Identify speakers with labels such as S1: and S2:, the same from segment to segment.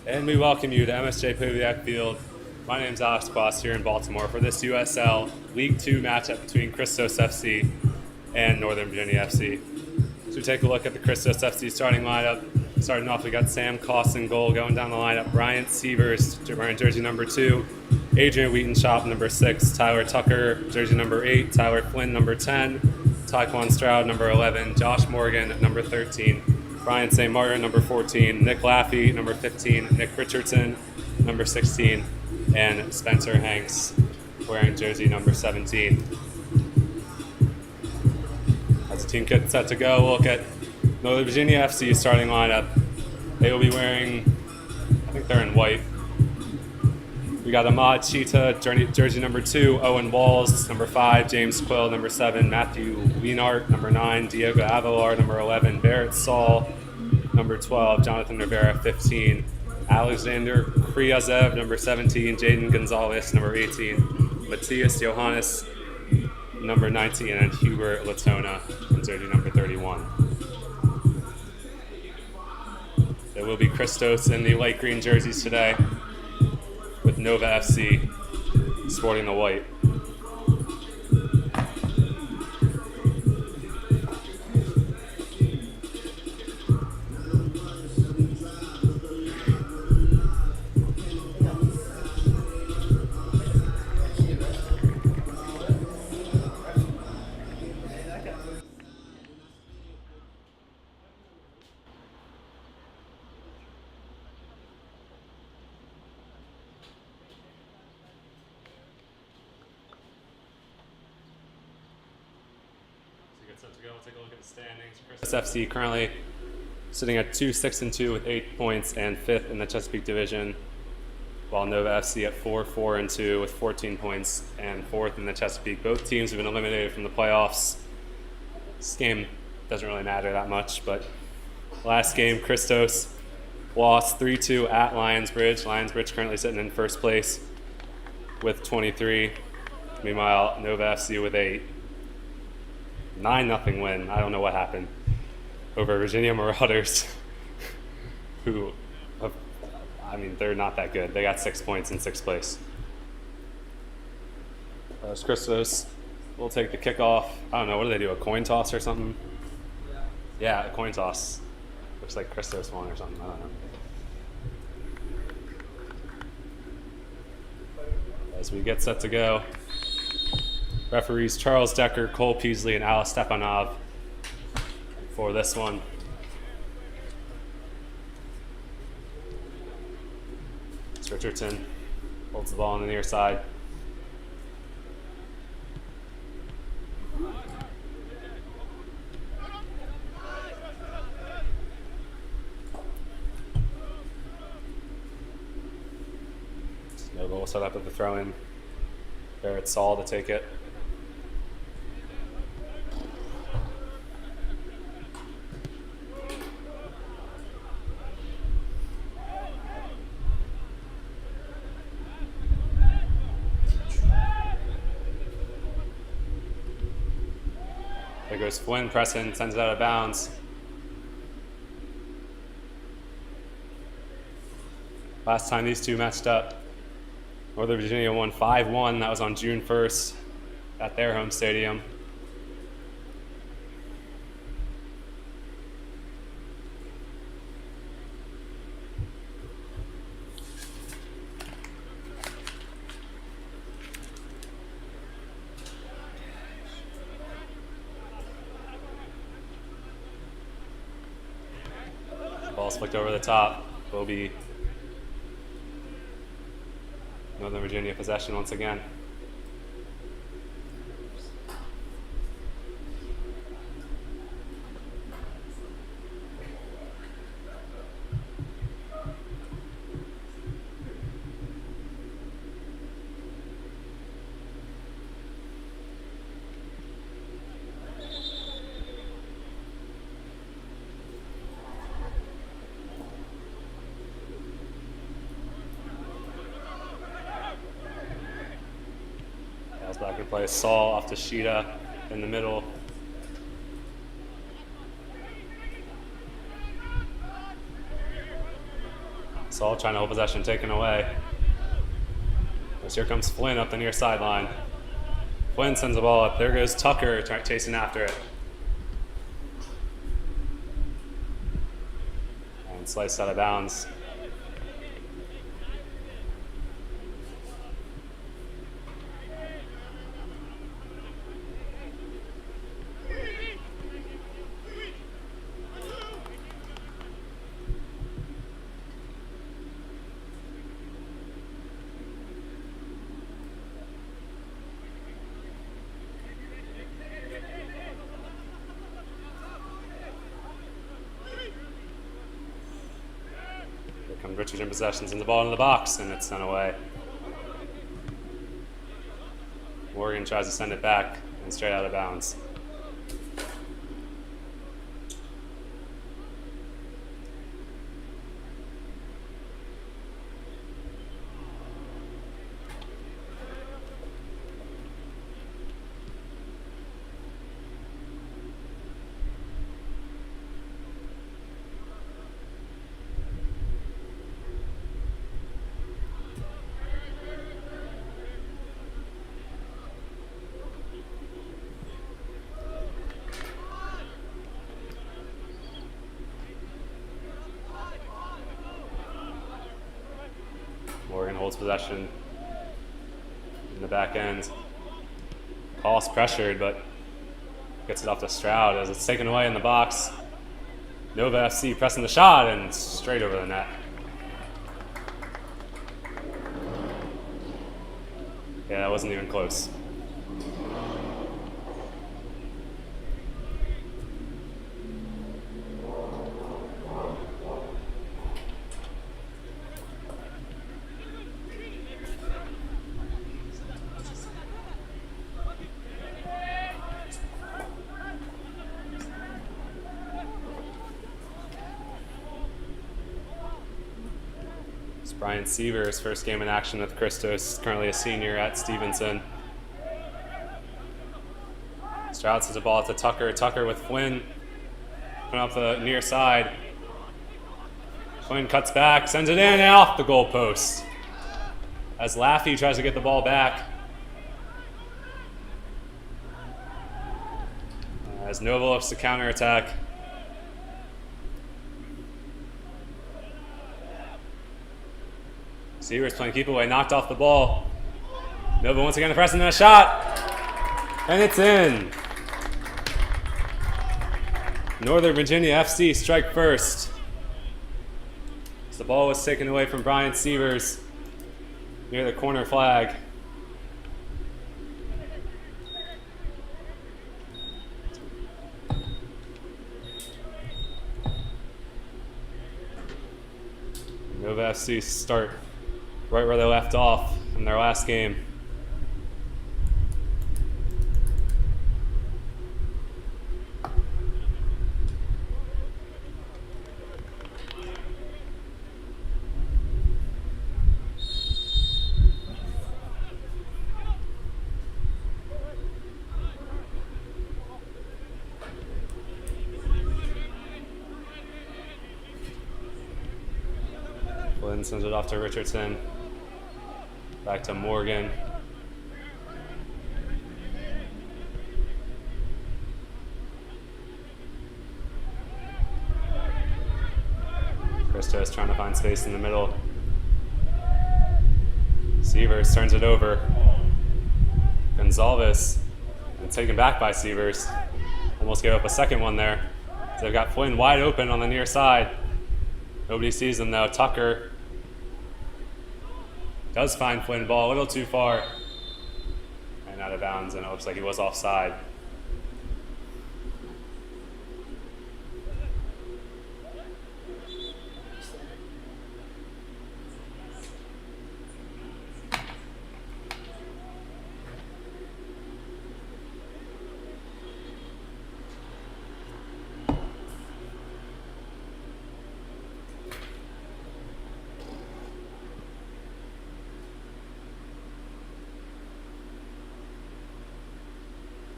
S1: And we welcome you to MSJ Poviak Field. My name is Alex Boss here in Baltimore for this USL League 2 matchup between Christos FC and Northern Virginia FC. So we take a look at the Christos FC starting lineup. Starting off, we got Sam Koss in goal. Going down the lineup, Bryant Sievers wearing jersey number 2, Adrian Wheatonshop number 6, Tyler Tucker jersey number 8, Tyler Flynn number 10, Taekwon Stroud number 11, Josh Morgan number 13, Brian St. Martin, number 14, Nick Laffey, number 15, Nick Richardson, number 16, and Spencer Hanks, wearing jersey number 17. As the team gets set to go, we'll look at Northern Virginia FC starting lineup. They will be wearing, I think they're in white. We got Ahmad Cheetah, jersey number 2, Owen Walls, number 5, James Quill, number 7, Matthew Wienart, number 9, Diego Avalar, number 11, Barrett Saul, number 12, Jonathan Rivera, 15, Alexander Kriazev, number 17, Jaden Gonzalez, number 18, Matthias Johannes, number 19, and Hubert Latona, jersey number 31. There will be Christos in the light green jerseys today, with Nova FC sporting the white. Set to go. We'll take a look at the standings. Christos FC currently sitting at 2-6-2 with 8 points and 5th in the Chesapeake Division, while Nova FC at 4-4-2 with 14 points and 4th in the Chesapeake. Both teams have been eliminated from the playoffs. This game doesn't really matter that much, but last game, Christos lost 3-2 at Lionsbridge. Lionsbridge currently sitting in first place with 23. Meanwhile, Nova FC with 8. 9-0 win. I don't know what happened over Virginia Marauders, who, they're not that good. They got 6 points in 6th place. Christos will take the kickoff. I don't know, what do they do, a coin toss or something? Yeah, a coin toss. Looks like Christos won or something, I don't know. As we get set to go, referees Charles Decker, Cole Peasley, and Alice Stepanov for this one. Richardson holds the ball on the near side. set up with the throw-in. There it's Saul to take it. There goes Flynn pressing, sends it out of bounds. Last time these two matched up, Northern Virginia won 5-1. That was on June 1st at their home stadium. Ball's flicked over the top. Will be Northern Virginia possession once again. Back in play, Saul off to Sheeta in the middle. Saul trying to hold possession, taken away. Here comes Flynn up the near sideline. Flynn sends the ball up. There goes Tucker chasing after it. And sliced out of bounds. Richardson possessions in the ball in the box, and it's sent away. Morgan tries to send it back and straight out of bounds. Morgan holds possession in the back end. Collis pressured, but gets it off to Stroud as it's taken away in the box. Nova FC pressing the shot and straight over the net. Yeah, that wasn't even close. Brian Seaver's first game in action with Christos, currently a senior at Stevenson. Stroud sends the ball to Tucker. Tucker with Flynn, putting up the near side. Flynn cuts back, sends it in and off the goal post. As Laffey tries to get the ball back. As Nova looks to counterattack. Seaver's playing keep away, knocked off the ball. Nova once again pressing a shot. And it's in. Northern Virginia FC strike first. As the ball was taken away from Brian Seavers near the corner flag. Nova FC start right where they left off in in their last game. Flynn sends it off to Richardson. Back to Morgan. Christos trying to find space in the middle. Sievers turns it over. Gonzalez, and taken back by Sievers. Almost gave up a second one there. So they've got Flynn wide open on the near side. Nobody sees them though. Tucker does find Flynn, ball a little too far and out of bounds, and it looks like he was offside.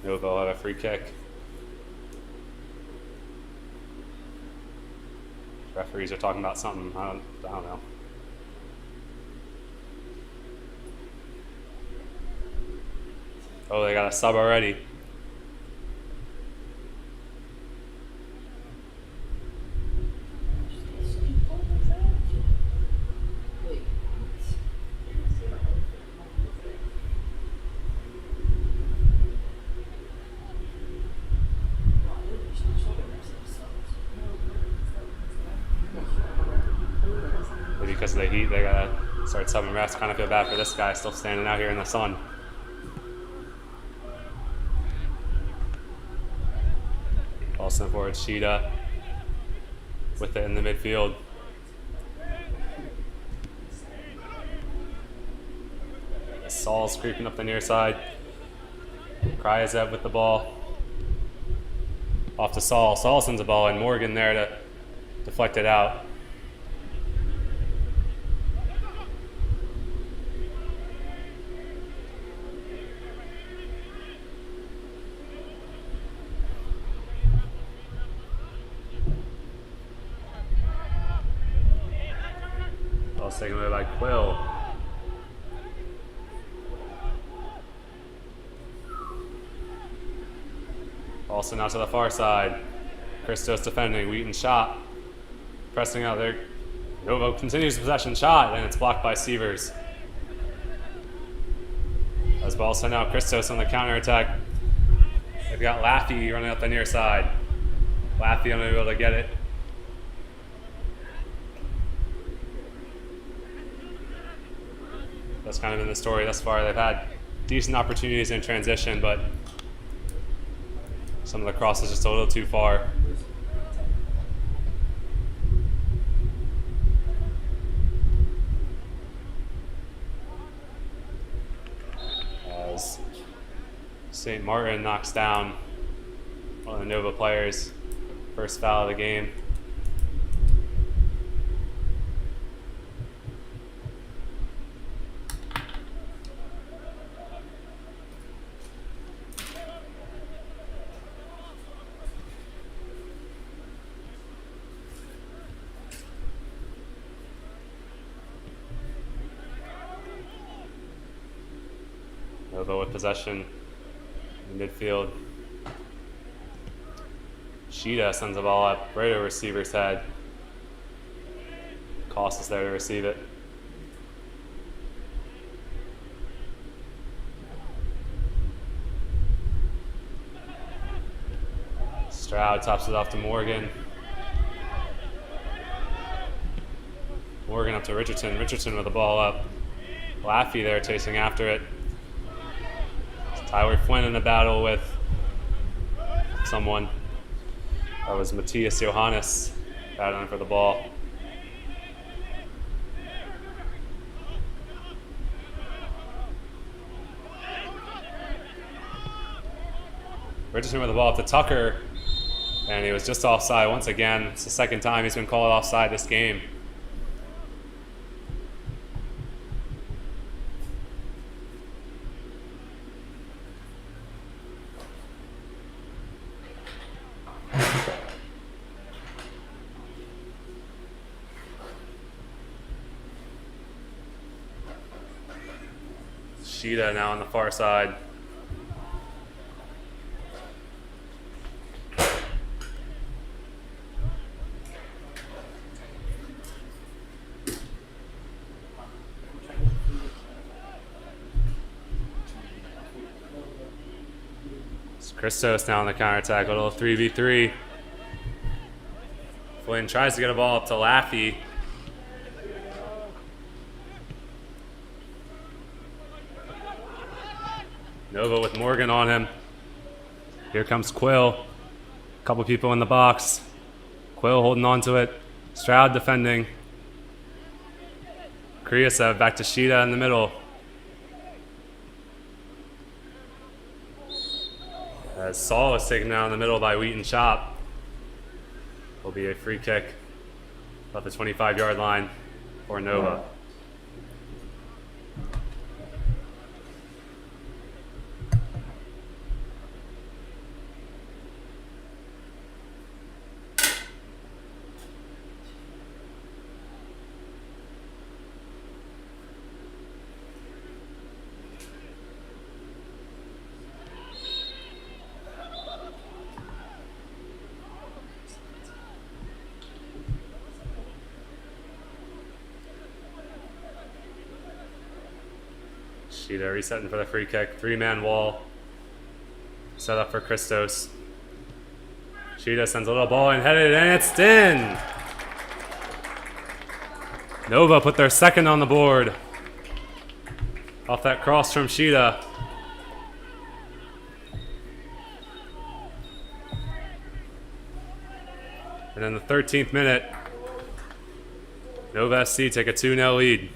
S1: Nova will have a free kick. Referees are talking about something. I don't know. Oh, they got a sub already. Because of the heat, they gotta start subbing refs. Kind of feel bad for this guy still standing out here in the sun. Ball sent forward, Sheeta with it in the midfield. Saul's creeping up the near side. Kryazev with the ball. Off to Saul. Saul sends the ball in. Morgan there to deflect it out. Ball's taken away by Quill. Also now to the far side. Christos defending. Wheaton shot. Pressing out there. Novo continues possession shot, and it's blocked by Sievers. As ball sent out, Christos on the counter attack. They've got Laffey running up the near side. Laffey unable to get it. That's kind of been the story thus far. They've had decent opportunities in transition, but some of the crosses just a little too far. As St. Martin knocks down one of the Nova players, first foul of the game. Nova with possession in midfield. Sheeta sends the ball up right over receiver's head. Cost is there to receive it. Stroud tops it off to Morgan. Morgan up to Richardson. Richardson with the ball up. Laffey there chasing after it. Tyler Flynn in a battle with someone. That was Matthias Johannes battling for the ball. Richardson with the ball up to Tucker, and he was just offside once again. It's the second time he's been called offside this game. Sheeta now on the far side. It's Christos now on the counterattack, a little 3v3. Flynn tries to get a ball up to Laffey. Nova with Morgan on him. Here comes Quill. A couple people in the box. Quill holding on to it. Stroud defending. Kriasev back to Sheeta in the middle. As Saul was taken down in the middle by Wheaton Chop. Will be a free kick about the 25-yard line for Nova. Sheeta resetting for the free kick. 3-man wall. Set up for Christos. Sheeta sends a little ball and headed, and it's in. Nova put their second on the board. Off that cross from Sheeta. And in the 13th minute, Nova FC take a 2-0 lead.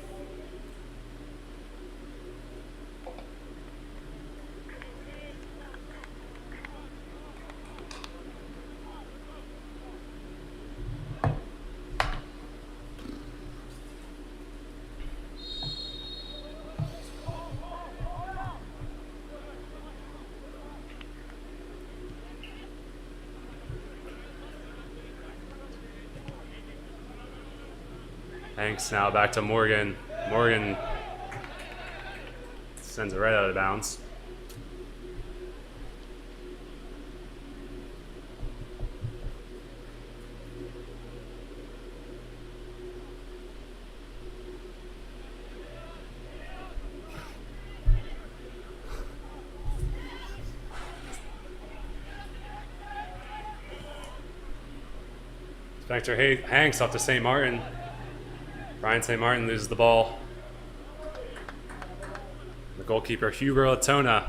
S1: Hanks now back to Morgan. Morgan sends it right out of bounds. Spectre Hanks off to St. Martin. Brian St. Martin loses the ball. The goalkeeper, Huber Latona,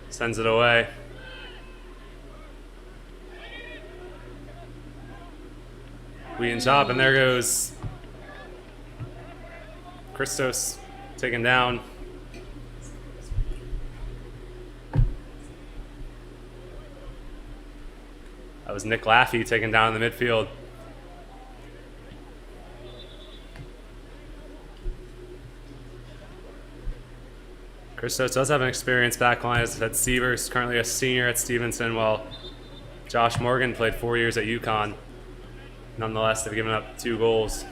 S1: sends it away. Wheaton Chop, and there goes Christos taken down. That was Nick Laffey taken down in the midfield. Christos does have an experienced backline, as had Sievers, currently a senior at Stevenson, while Josh Morgan played 4 years at UConn. Nonetheless, they've given up 2 goals.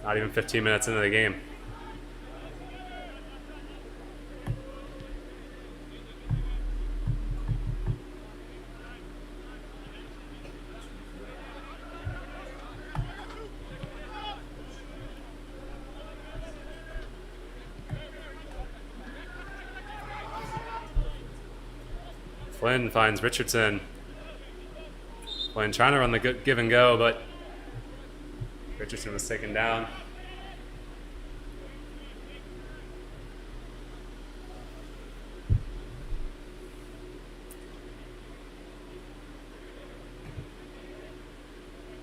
S1: Not even 15 minutes into the game. Flynn finds Richardson. Flynn trying to run the give and go, but Richardson was taken down.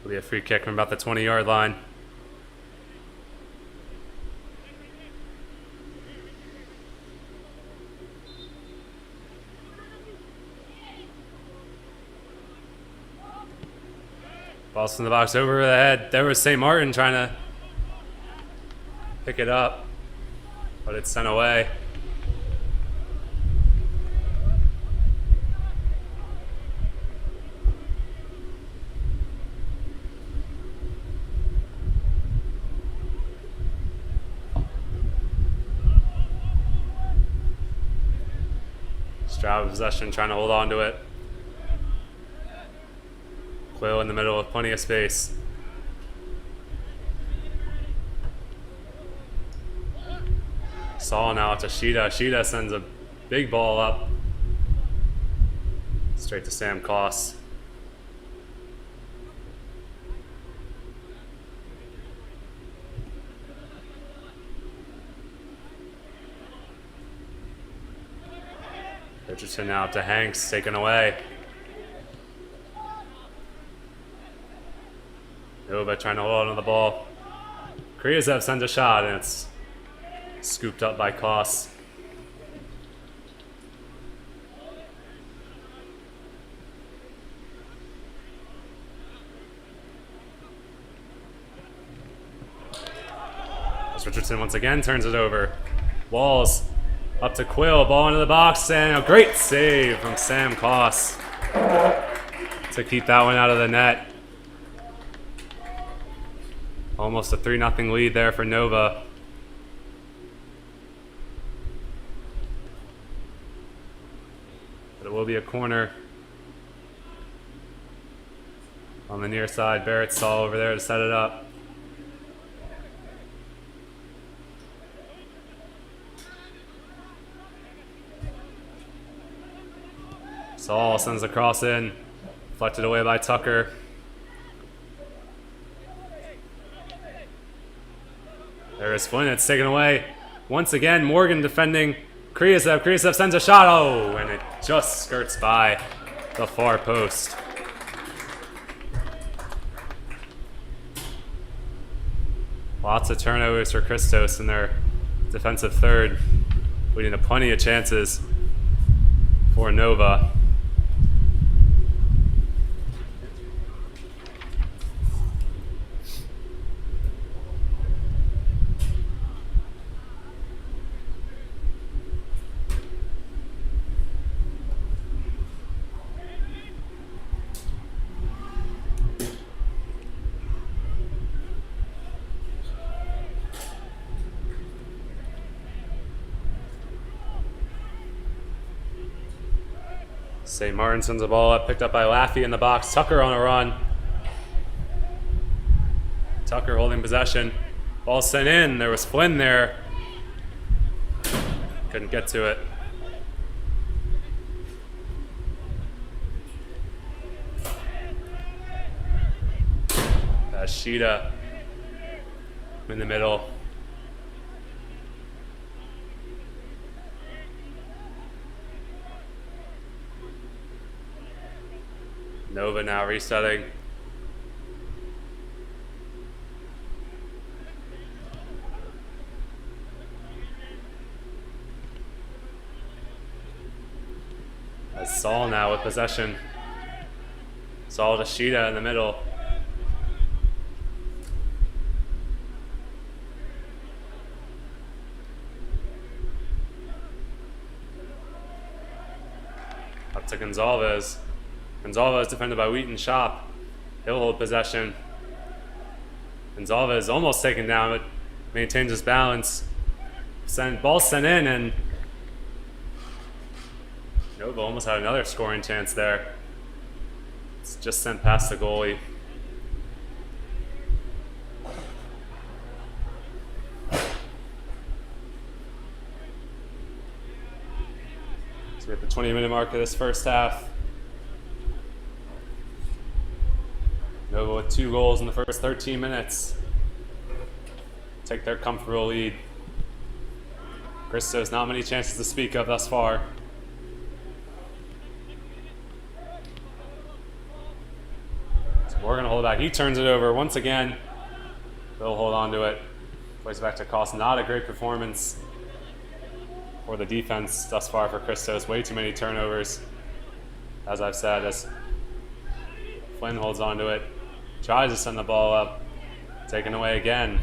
S1: It'll be a free kick from about the 20-yard line. Cross from the box over the head. There was St. Martin trying to pick it up, but it's sent away. Stroud with possession, trying to hold on to it. Quill in the middle with plenty of space. Saul now to Sheeta. Sheeta sends a big ball up. Straight to Sam Koss. Richardson now to Hanks, taken away. Nova trying to hold on to the ball. Kriazev sends a shot and it's scooped up by Koss. As Richardson once again turns it over. Walls up to Quill, ball into the box, and a great save from Sam Koss to keep that one out of the net. Almost a 3-0 lead there for Nova. But it will be a corner on the near side. Barrett Saul over there to set it up. Saul sends the cross in, deflected away by Tucker. There is Flynn, it's taken away. Once again, Morgan defending Kriazev. Kriazev sends a shot, oh, and it just skirts by the far post. Lots of turnovers for Christos in their defensive third, leading to plenty of chances for Nova. St. Martin sends the ball up, picked up by Laffey in the box. Tucker on a run. Tucker holding possession. Ball sent in. There was Flynn there. Couldn't get to it. Sheeta in the middle. Nova now resetting. As Saul now with possession. Saul to Sheeta in the middle. Up to Gonzalez. Gonzalez defended by Wheaton Shop. He'll hold possession. Gonzalez almost taken down, but maintains his balance. Ball sent in, and Nova almost had another scoring chance there. It's just sent past the goalie. So we're at the 20-minute mark of this first half. Nova with 2 goals in the first 13 minutes. Take their comfortable lead. Christos, not many chances to speak of thus far. So we're going to hold it back. He turns it over once again. They'll hold on to it. Plays back to Koss. Not a great performance for the defense thus far for Christos. Way too many turnovers, as I've said, as Flynn holds on to it. Tries to send the ball up. Taken away again.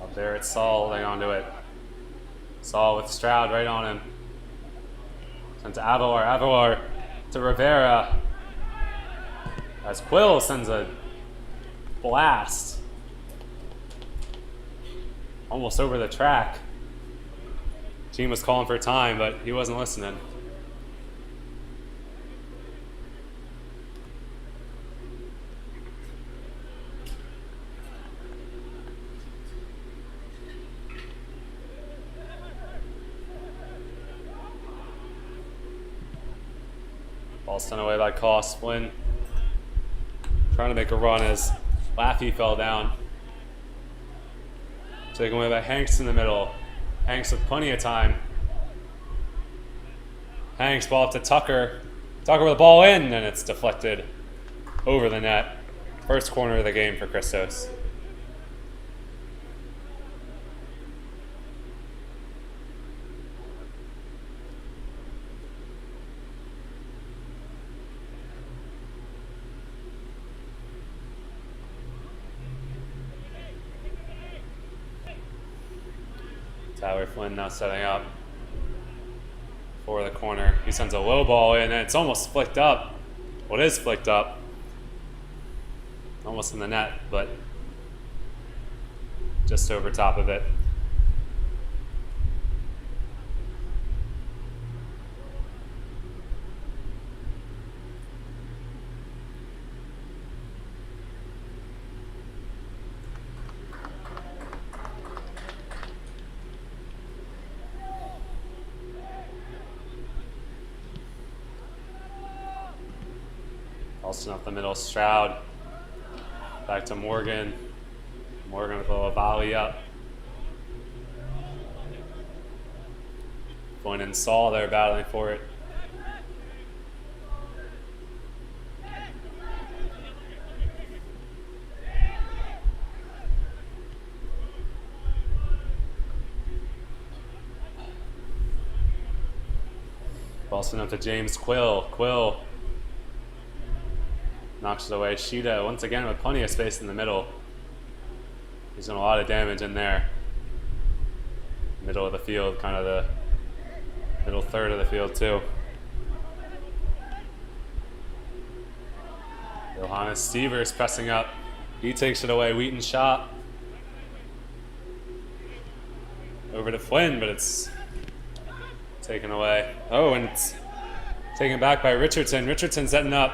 S1: Up there it's Saul holding onto it. Saul with Stroud right on him. Sent to Avilar. Avilar to Rivera. As Quill sends a blast. Almost over the track. Team was calling for time, but he wasn't listening. Ball sent away by Koss. Flynn trying to make a run as Laffey fell down. Taken away by Hanks in the middle. Hanks with plenty of time. Hanks, ball up to Tucker. Tucker with the ball in, and it's deflected over the net. First corner of the game for Christos. Tyler Flynn now setting up for the corner. He sends a low ball in, and it's almost flicked up. Well, it is flicked up. Almost in the net, but just over top of it. Austin up the middle, Stroud. Back to Morgan. Morgan with a little volley up. Flynn and Saul there battling for it. Boston up to James Quill. Quill knocks it away. Sheeta once again with plenty of space in the middle. He's done a lot of damage in there. Middle of the field, kind of the middle third of the field too. Johannes Stevers pressing up. He takes it away. Wheaton shot. Over to Flynn, but it's taken away. Oh, and it's taken back by Richardson. Richardson setting up.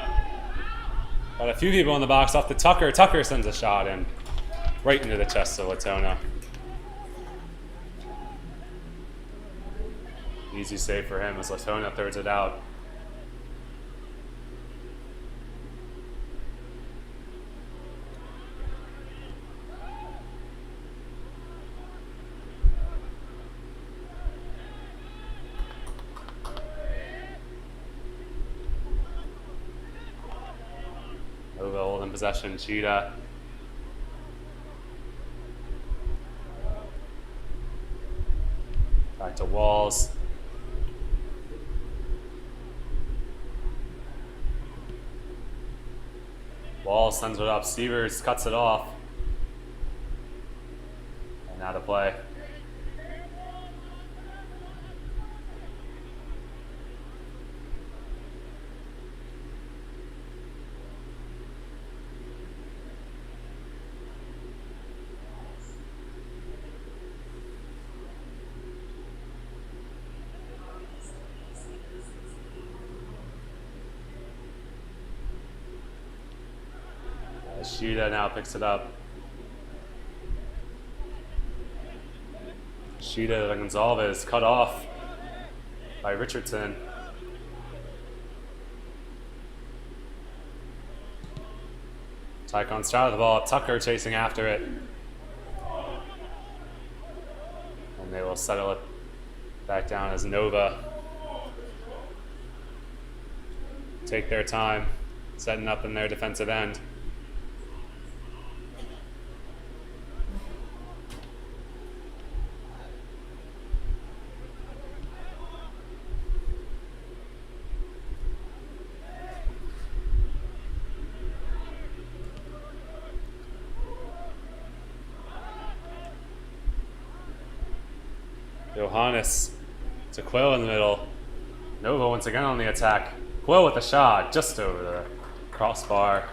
S1: Got a few people in the box off the Tucker. Tucker sends a shot in right into the chest of Latona. Easy save for him as Latona throws it out. Nova holding possession, Cheetah. Back to Walls. Walls sends it up. Stevers cuts it off. And now to play. Sheeta now picks it up. Sheeta to Gonzalez, cut off by Richardson. Tycon Stroud with the ball, Tucker chasing after it. And they will settle it back down as Nova take their time, setting up in their defensive end. Johannes to Quill in the middle. Nova once again on the attack. Quill with a shot just over the crossbar.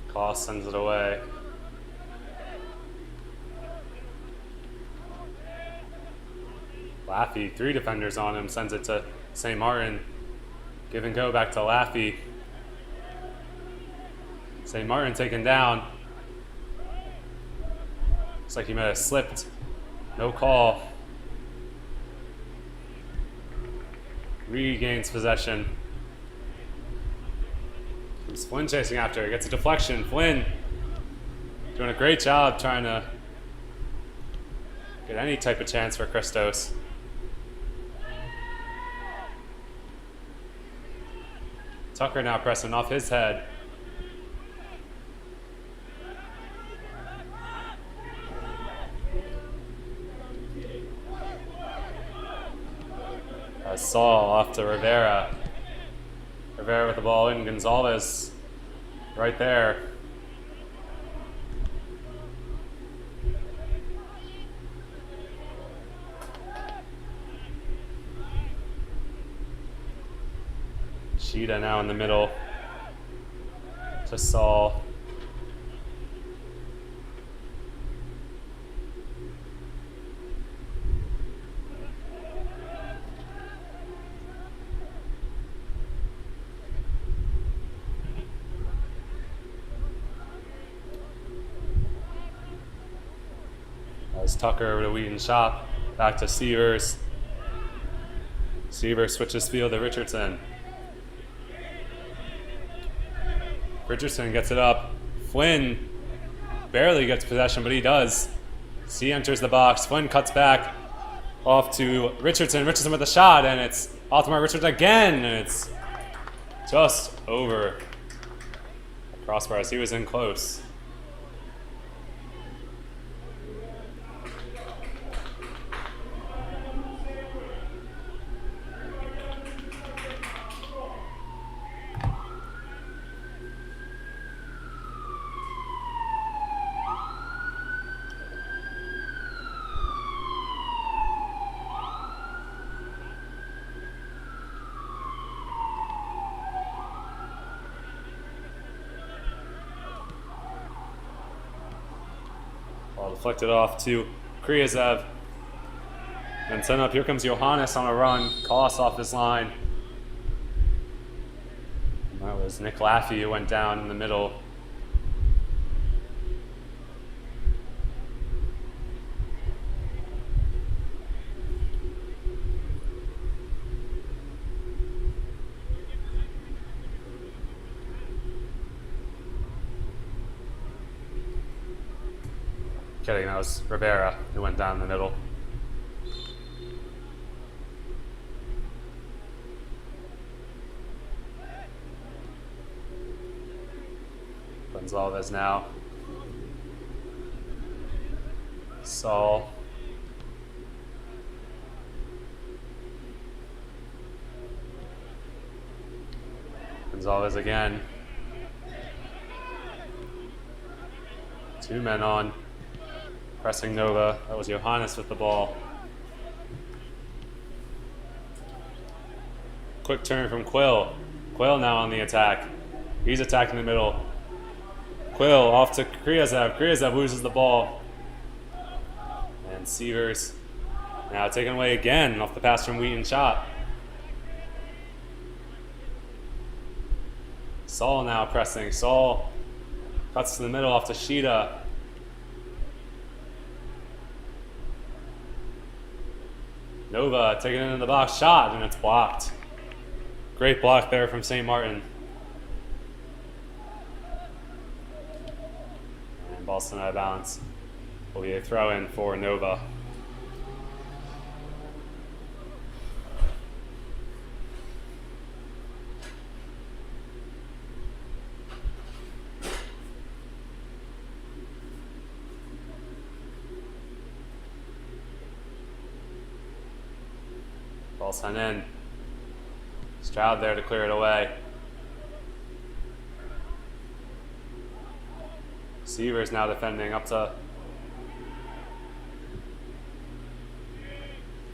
S1: Kloss sends it away. Laffey, 3 defenders on him, sends it to St. Martin. Give and go back to Laffey. St. Martin taken down. Looks like he might have slipped. No call. Regains possession. Flynn chasing after it, gets a deflection. Flynn doing a great job trying to get any type of chance for Christos. Tucker now pressing off his head. Saul off to Rivera. Rivera with the ball in. Gonzalez right there. Sheeta now in the middle to Saul. Tucker over to Wheaton Shop, back to Severs. Severs switches field to Richardson. Richardson gets it up. Flynn barely gets possession, but he does. He enters the box. Flynn cuts back off to Richardson. Richardson with a shot, and it's Altamar Richardson again, and it's just over the crossbars. He was in close. Deflected off to Kriazev. And sent up, here comes Johannes on a run. Kloss off his line. And that was Nick Laffey who went down in the middle. Kidding, that was Rivera who went down the middle. Gonzalez now. Saul. Gonzalez again. 2 men on. Pressing Nova. That was Johannes with the ball. Quick turn from Quill. Quill now on the attack. He's attacking the middle. Quill off to Kriazev. Kriazev loses the ball. And Severs now taken away again off the pass from Wheaton shot. Saul now pressing. Saul cuts to the middle off to Sheeta. Nova taking it in the box, shot, and it's blocked. Great block there from St. Martin. And ball sent out of bounds. Will be a throw in for Nova. Ball sent in. Stroud there to clear it away. Seavers now defending up to.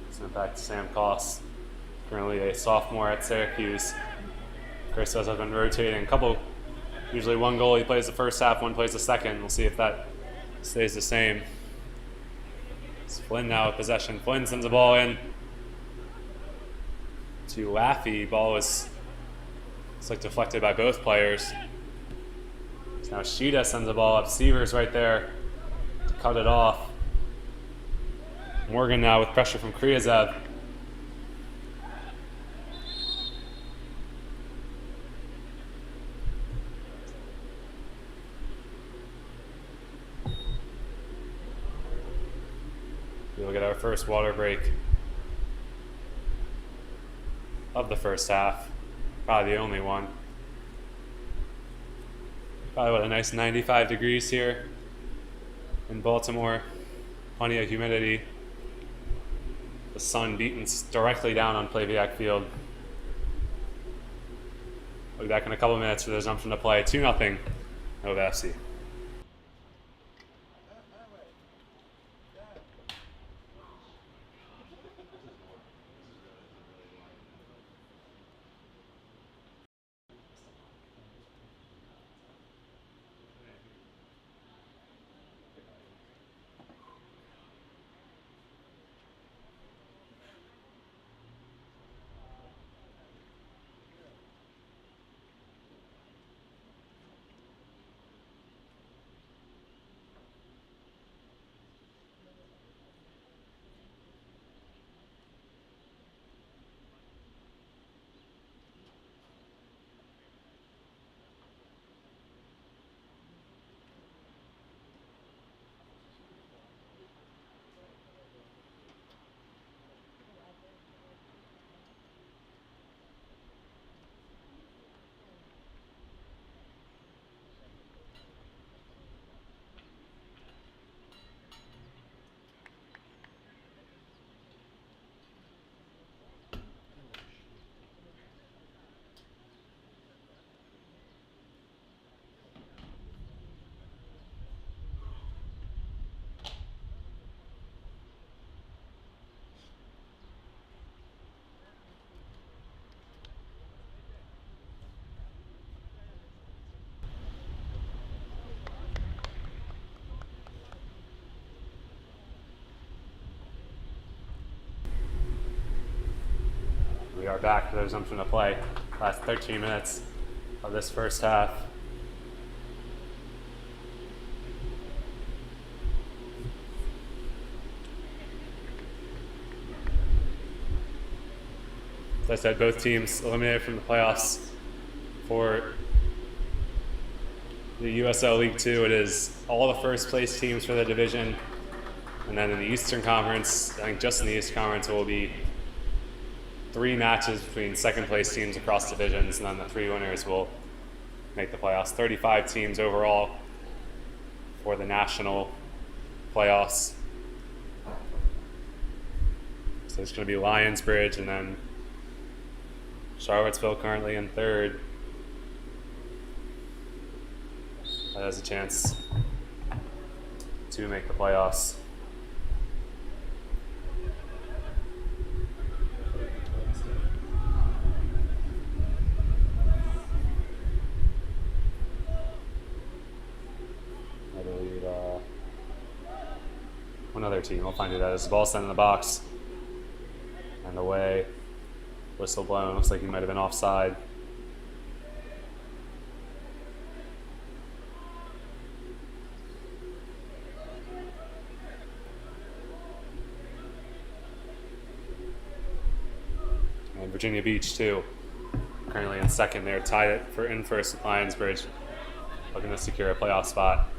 S1: Sent back to Sam Koss, currently a sophomore at Syracuse. Christos has been rotating a couple. Usually one goalie plays the first half, one plays the second. We'll see if that stays the same. It's Flynn now with possession. Flynn sends the ball in to Laffey. Ball was, looks like, deflected by both players. So now Sheeta sends the ball up. Seavers right there to cut it off. Morgan now with pressure from Kriazev. We'll get our first water break of the first half. Probably the only one. Probably what, a nice 95 degrees here in Baltimore. Plenty of humidity. The sun beating directly down on Plaviac Field. We'll be back in a couple minutes for the resumption to play. 2-0 Nova FC. We are back for the resumption of play. Last 13 minutes of this first half. As I said, both teams eliminated from the playoffs. For the USL League Two, it is all the first place teams for the division. And then in the Eastern Conference, I think just in the Eastern Conference, it will be 3 matches between second place teams across divisions, and then the 3 winners will make the playoffs. 35 teams overall for the national playoffs. So it's going to be Lionsbridge and then Charlottesville currently in 3rd. That has a chance to make the playoffs. One other team, we'll find it out. As the ball sent in the box and away, whistle blown. Looks like he might have been offside. And Virginia Beach too, currently in 2nd. They're tied it in first with Lionsbridge, looking to secure a playoff spot.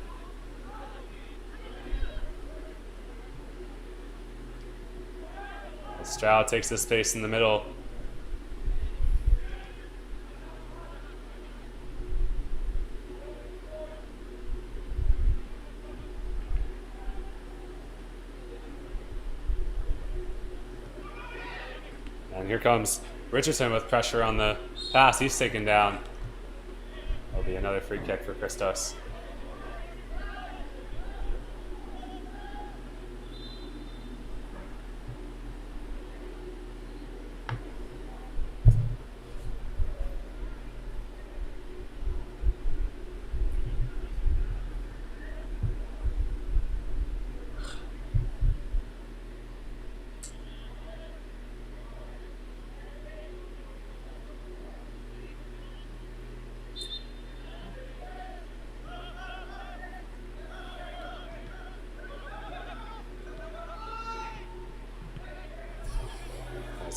S1: Stroud takes the space in the middle. And here comes Richardson with pressure on the pass. He's taken down. That'll be another free kick for Christos.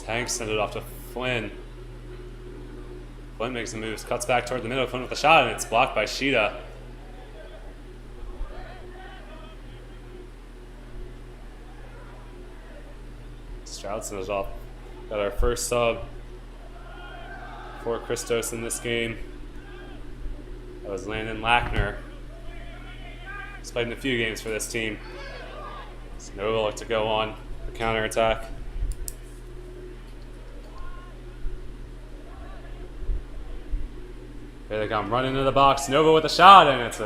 S1: Hanks sent it off to Flynn. Flynn makes the moves, cuts back toward the middle. Flynn with a shot, and it's blocked by Sheeta. Stroud sent it off. Got our first sub for Christos in this game. That was Landon Lackner. He's played in a few games for this team. So Nova looked to go on the counterattack. Here they come, running into the box. Nova with a shot, and it's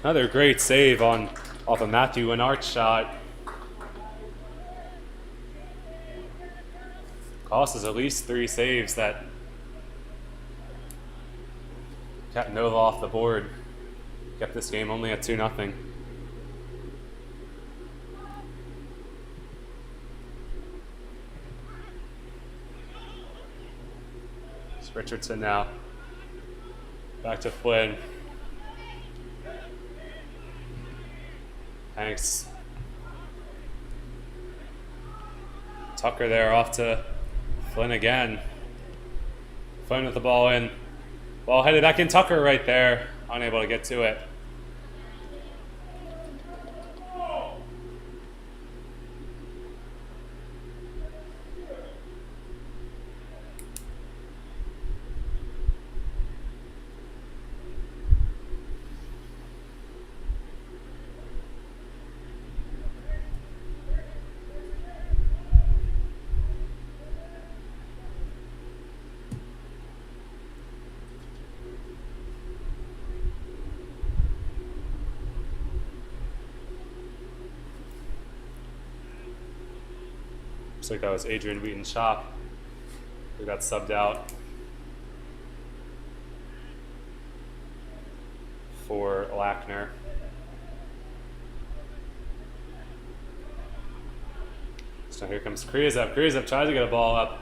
S1: another great save off of Matthew Winart's shot. Cost us at least 3 saves that kept Nova off the board. Kept this game only at 2-0. It's Richardson now. Back to Flynn. Thanks. Tucker there off to Flynn again. Flynn with the ball in. Ball headed back in. Tucker right there. Unable to get to it. Looks like that was Adrian Wheaton-Chop who got subbed out for Lackner. So here comes Kriazep. Kriazep tries to get a ball up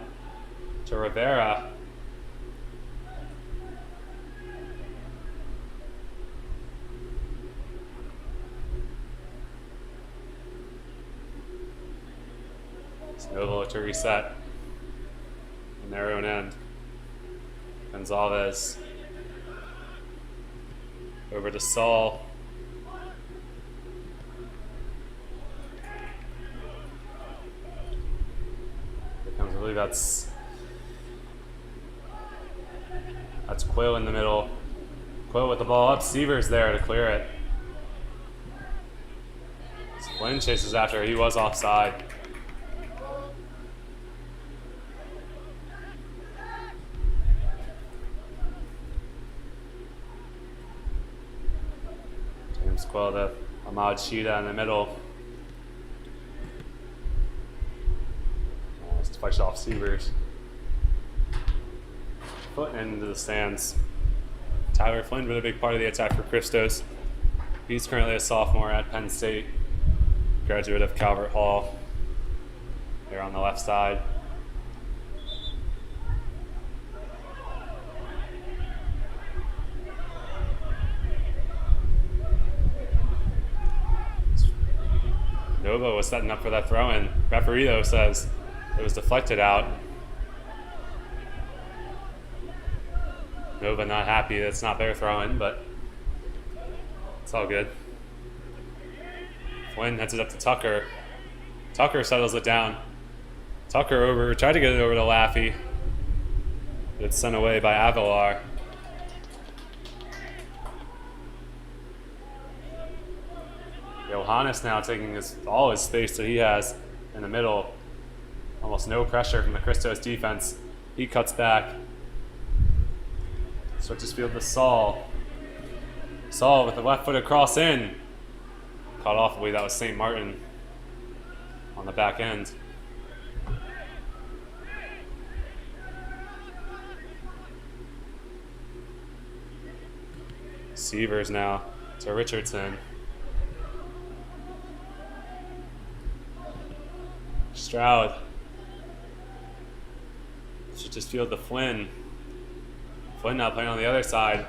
S1: to Rivera. Nova to reset in their own end. Gonzalez over to Saul. Here comes, I believe that's Quill in the middle. Quill with the ball up. Severs there to clear it. Flynn chases after. He was offside. Quill to Ahmad Sheeta in the middle. Just fights off Severs. Foot into the stands. Tyler Flynn with a big part of the attack for Christos. He's currently a sophomore at Penn State, graduate of Calvert Hall. There on the left side. Nova was setting up for that throw-in. Referee, though, says it was deflected out. Nova not happy that it's not their throw-in, but it's all good. Flynn heads it up to Tucker. Tucker settles it down. Tucker over, tried to get it over to Laffey. But it's sent away by Avalar. Johannes now taking all his space that he has in the middle. Almost no pressure from the Christos defense. He cuts back. Switches field to Saul. Saul with the left-footed cross in. Caught off, I believe that was St. Martin on the back end. Sievers now to Richardson. Stroud. Should just field to Flynn. Flynn now playing on the other side.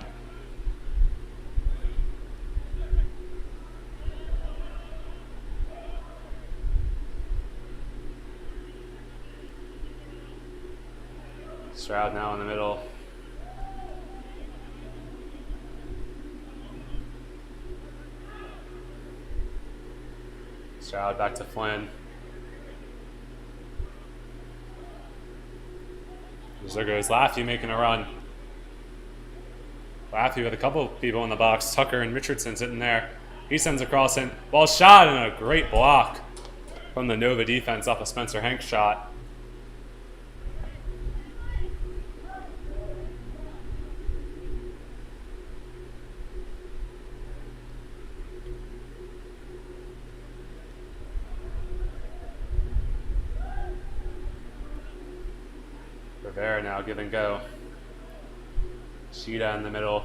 S1: Stroud now in the middle. Stroud back to Flynn. There goes Laffey making a run. Laffey with a couple of people in the box. Tucker and Richardson sitting there. He sends a cross in. Ball shot and a great block from the Nova defense off a Spencer Hanks shot. Rivera now give and go. Sheeta in the middle.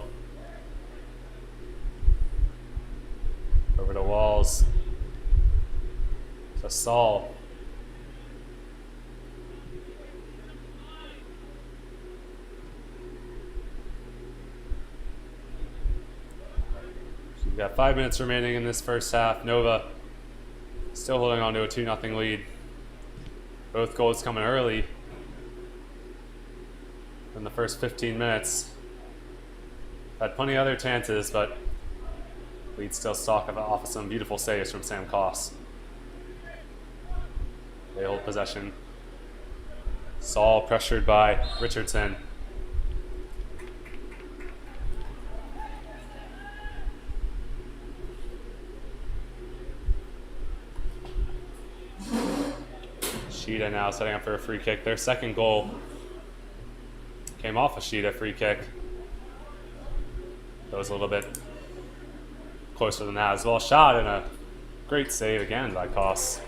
S1: Over to Walls. To Saul. So we've got 5 minutes remaining in this first half. Nova still holding on to a 2-0 lead. Both goals coming early in the first 15 minutes. Had plenty of other chances, but lead still stalk off of some beautiful saves from Sam Koss. They hold possession. Saul pressured by Richardson. Sheeta now setting up for a free kick. Their second goal came off a Sheeta free kick. That was a little bit closer than that as well. Shot and a great save again by Koss.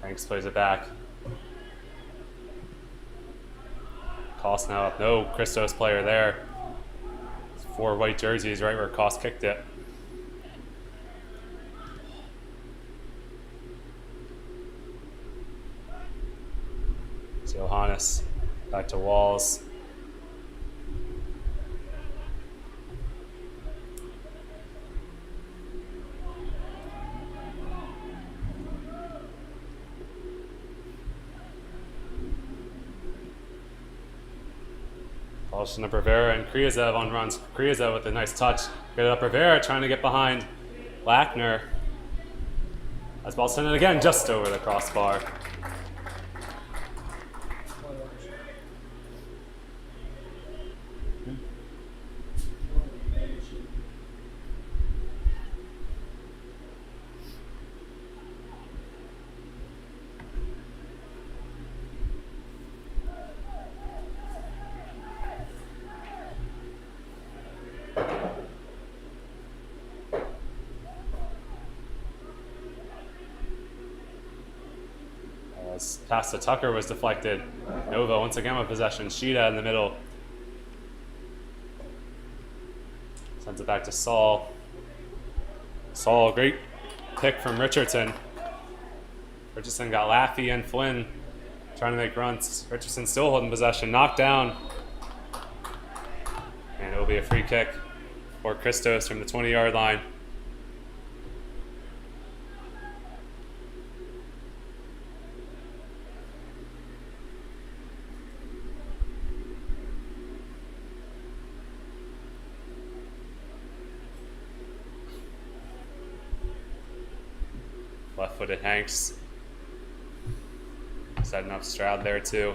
S1: Hanks plays it back. Koss now up. No Christos player there. 4 white jerseys right where Koss kicked it. Johannes back to Walls. Balls to Rivera and Kriazev on runs. Kriazev with a nice touch. Get it up Rivera trying to get behind Lackner. As ball sent it again just over the crossbar. Pass to Tucker was deflected. Nova once again with possession. Sheeta in the middle. Sends it back to Saul. Saul, great pick from Richardson. Richardson got Laffey and Flynn trying to make runs. Richardson still holding possession. Knocked down. And it will be a free kick for Christos from the 20-yard line. Left-footed Hanks. Setting up Stroud there too.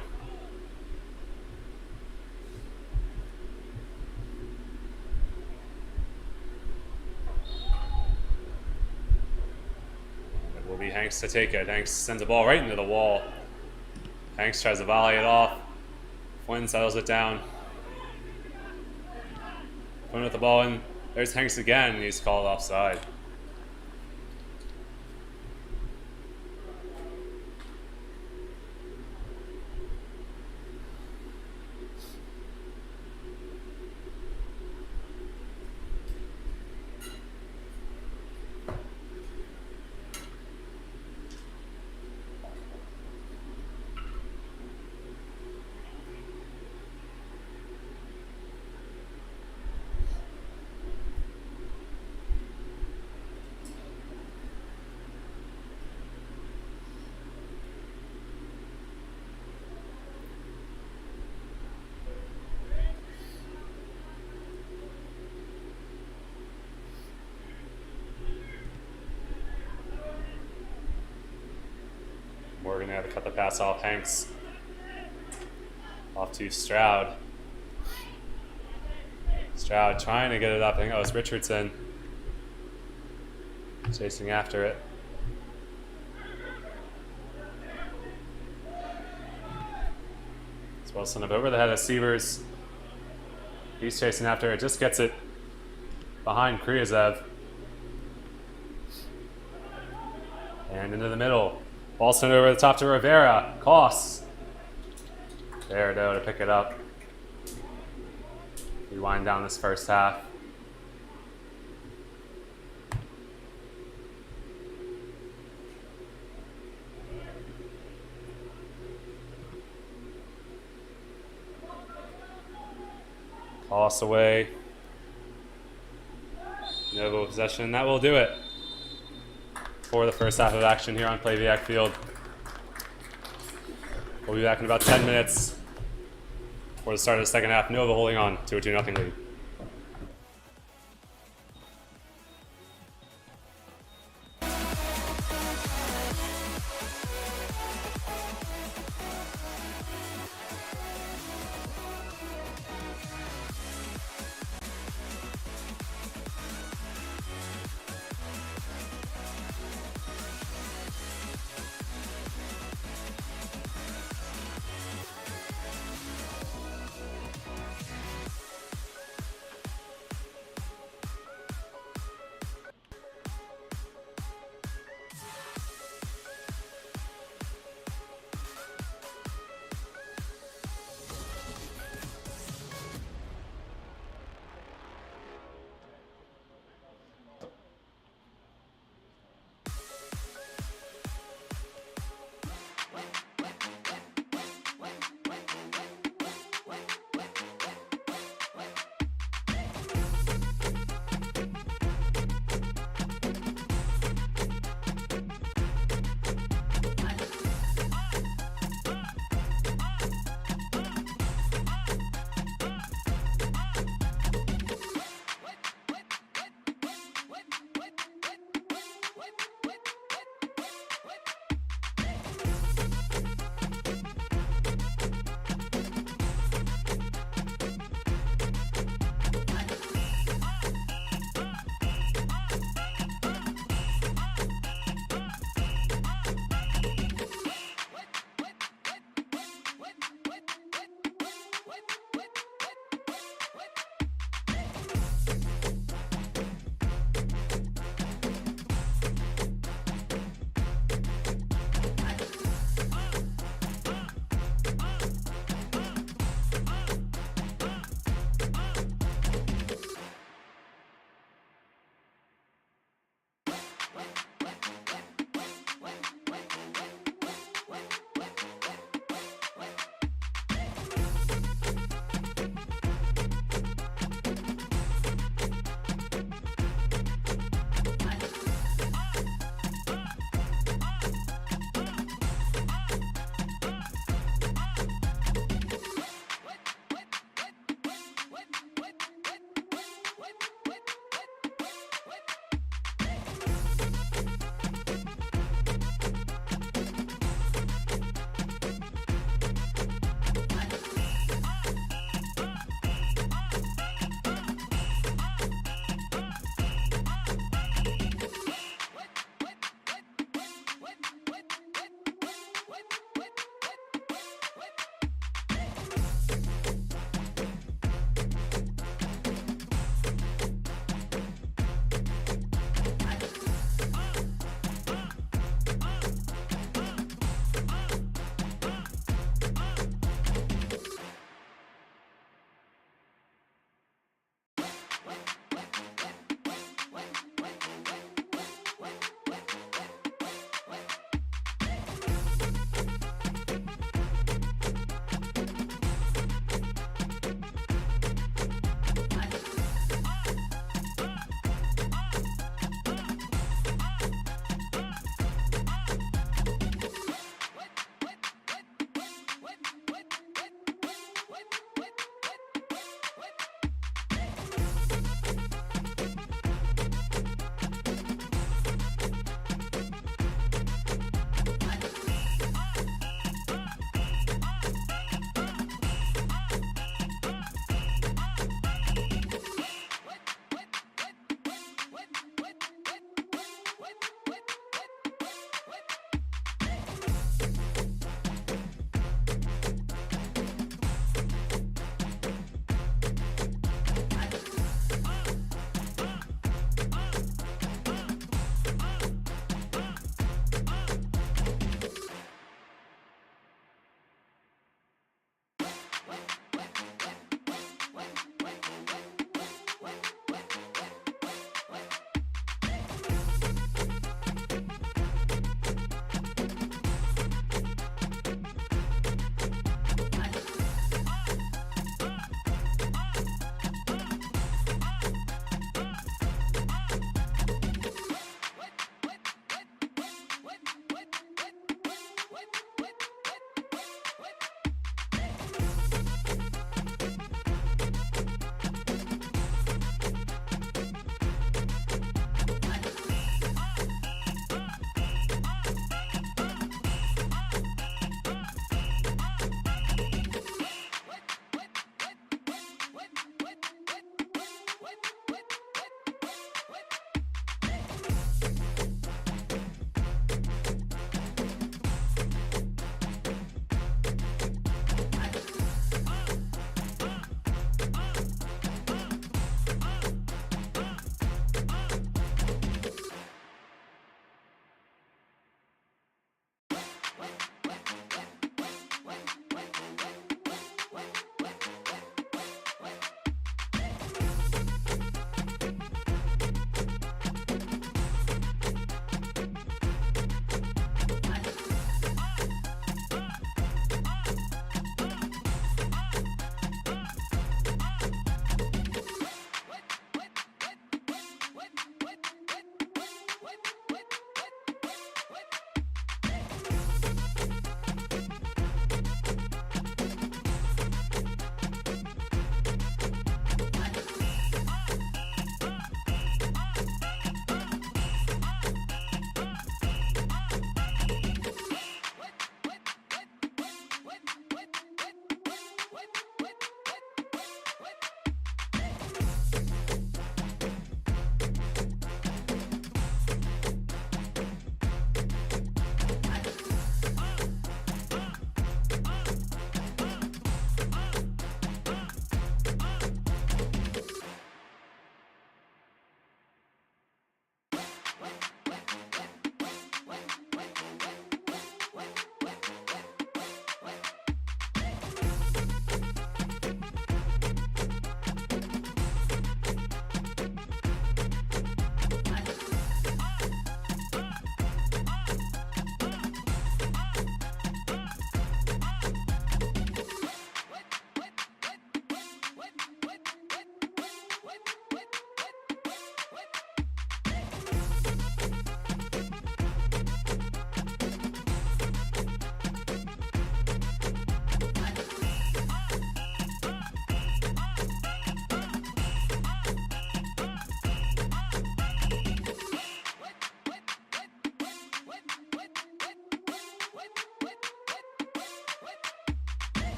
S1: Hanks to take it. Hanks sends the ball right into the wall. Hanks tries to volley it off. Flynn settles it down. Flynn with the ball in. There's Hanks again. He's called offside. Morgan had to cut the pass off. Hanks off to Stroud. Stroud trying to get it up. I think that was Richardson chasing after it. It's Wilson up over the head of Sievers. He's chasing after it. Just gets it behind Kryazev. And into the middle. Ball sent over the top to Rivera. Koss. There, though, to pick it up. We wind down this first half. Koss away. No possession. That will do it for the first half of action here on Plaviac Field. We'll be back in about 10 minutes for the start of the second half. Nova holding on to a 2-0 lead.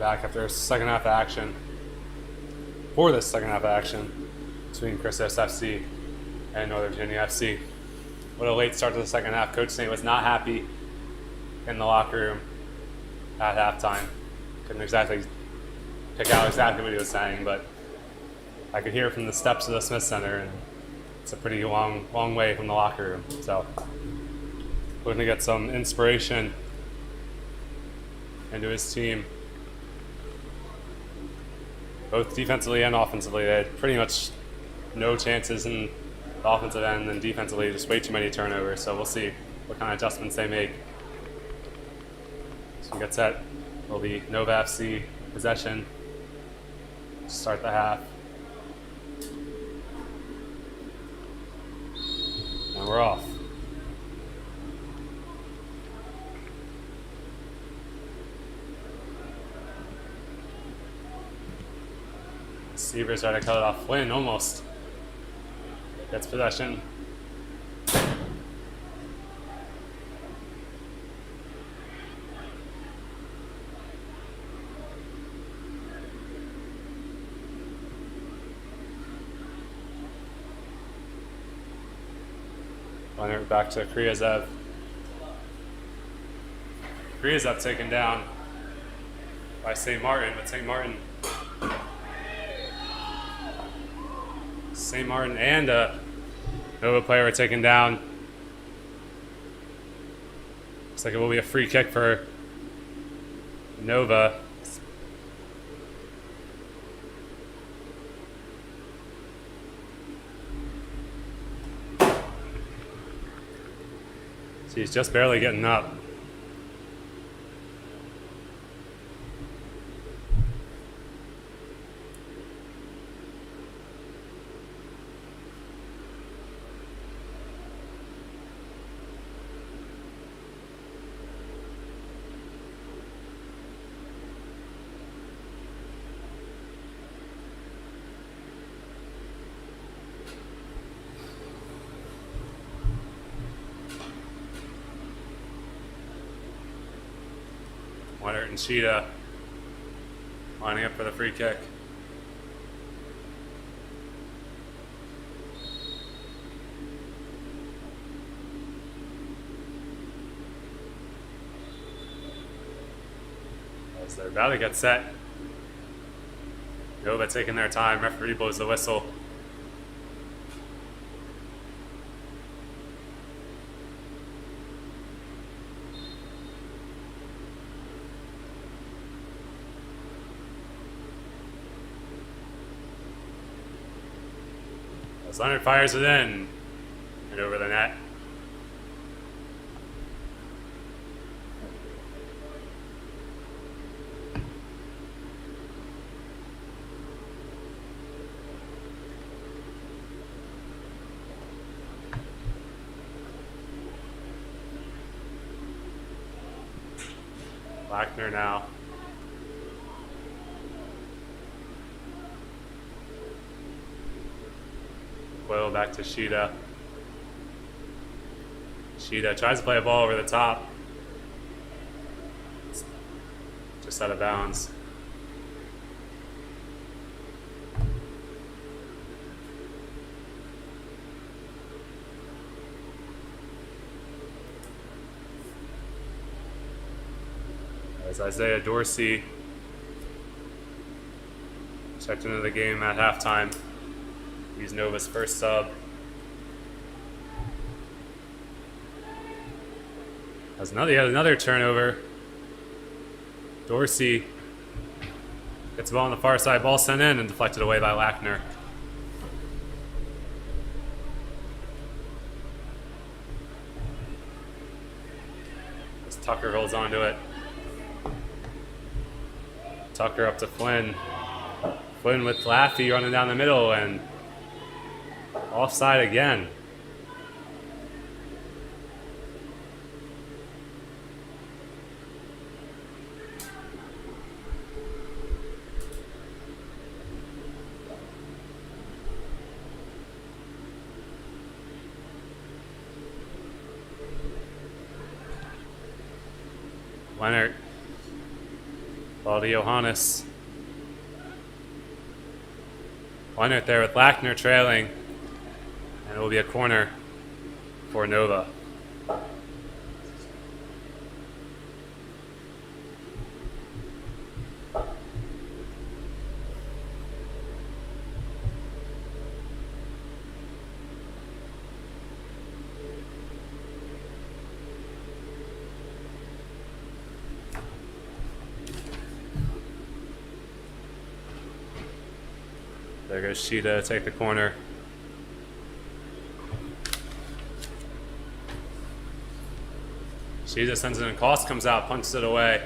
S1: back after second half of action. For this second half of action between Christos FC and Northern Virginia FC. What a late start to the second half. Coach Nate was not happy in the locker room at halftime. Couldn't exactly pick out exactly what he was saying, but I could hear from the steps of the Smith Center, and it's a pretty long way from the locker room. So we're going to get some inspiration into his team, both defensively and offensively. They had pretty much no chances in the offensive end, and defensively just way too many turnovers. So we'll see what kind of adjustments they make. So we get set. It'll be Nova FC possession. Start the half. And we're off. Seavers try to cut it off. Flynn almost gets possession. Leonard back to Kriyazev. Kriyazev taken down by St. Martin, but St. Martin and a Nova player were taken down. Looks like it will be a free kick for Nova. So he's just barely getting up. Leonard and Sheeta lining up for the free kick. As they're about to get set, Nova taking their time. Referee blows the whistle. As Leonard fires it in and over the net. Lackner now. Coyle back to Sheeta. Sheeta tries to play a ball over the top. Just out of bounds. As Isaiah Dorsey checked into the game at halftime. He's Nova's first sub. He had another turnover. Dorsey gets the ball on the far side. Ball sent in and deflected away by Lackner. As Tucker holds on to it. Tucker up to Flynn. Flynn with Laffey running down the middle and offside again. Leonard. Ball Ball to Johannes. One right there with Lackner trailing. And it will be a corner for Nova. There goes Sheeta to take the corner. Sheeta sends it in, Cost comes out, punches it away.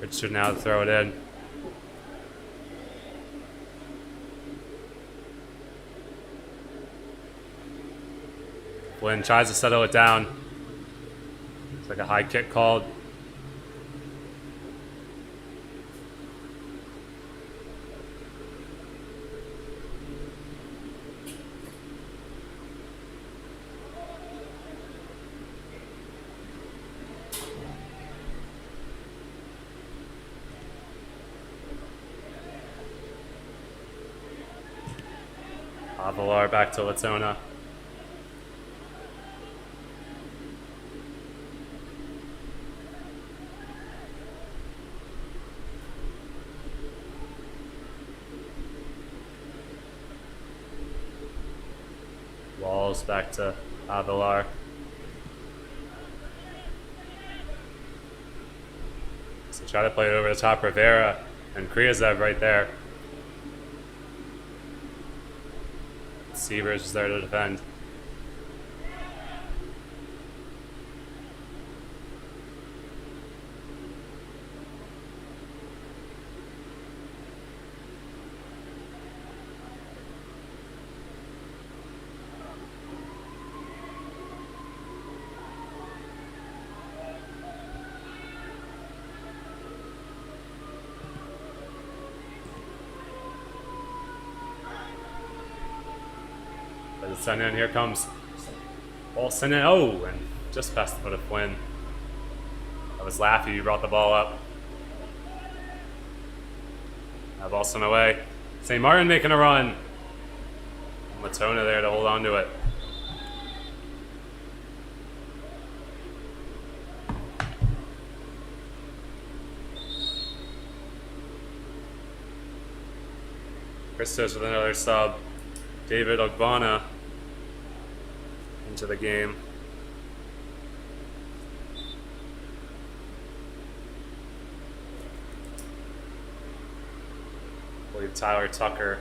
S1: Richard now to throw it in. Flynn tries to settle it down. It's like a high kick called. Avalar back to Latona. Walls back to Avalar. So try to play it over the top. Rivera and Kriazev right there. Sievers is there to defend. Send in, here comes ball sent in. Oh, and just past the foot of Flynn. That was Laffy who brought the ball up. That ball sent away. St. Martin making a run. Latona there to hold on to it. Christos with another sub. David Ogbonna into the game. I believe Tyler Tucker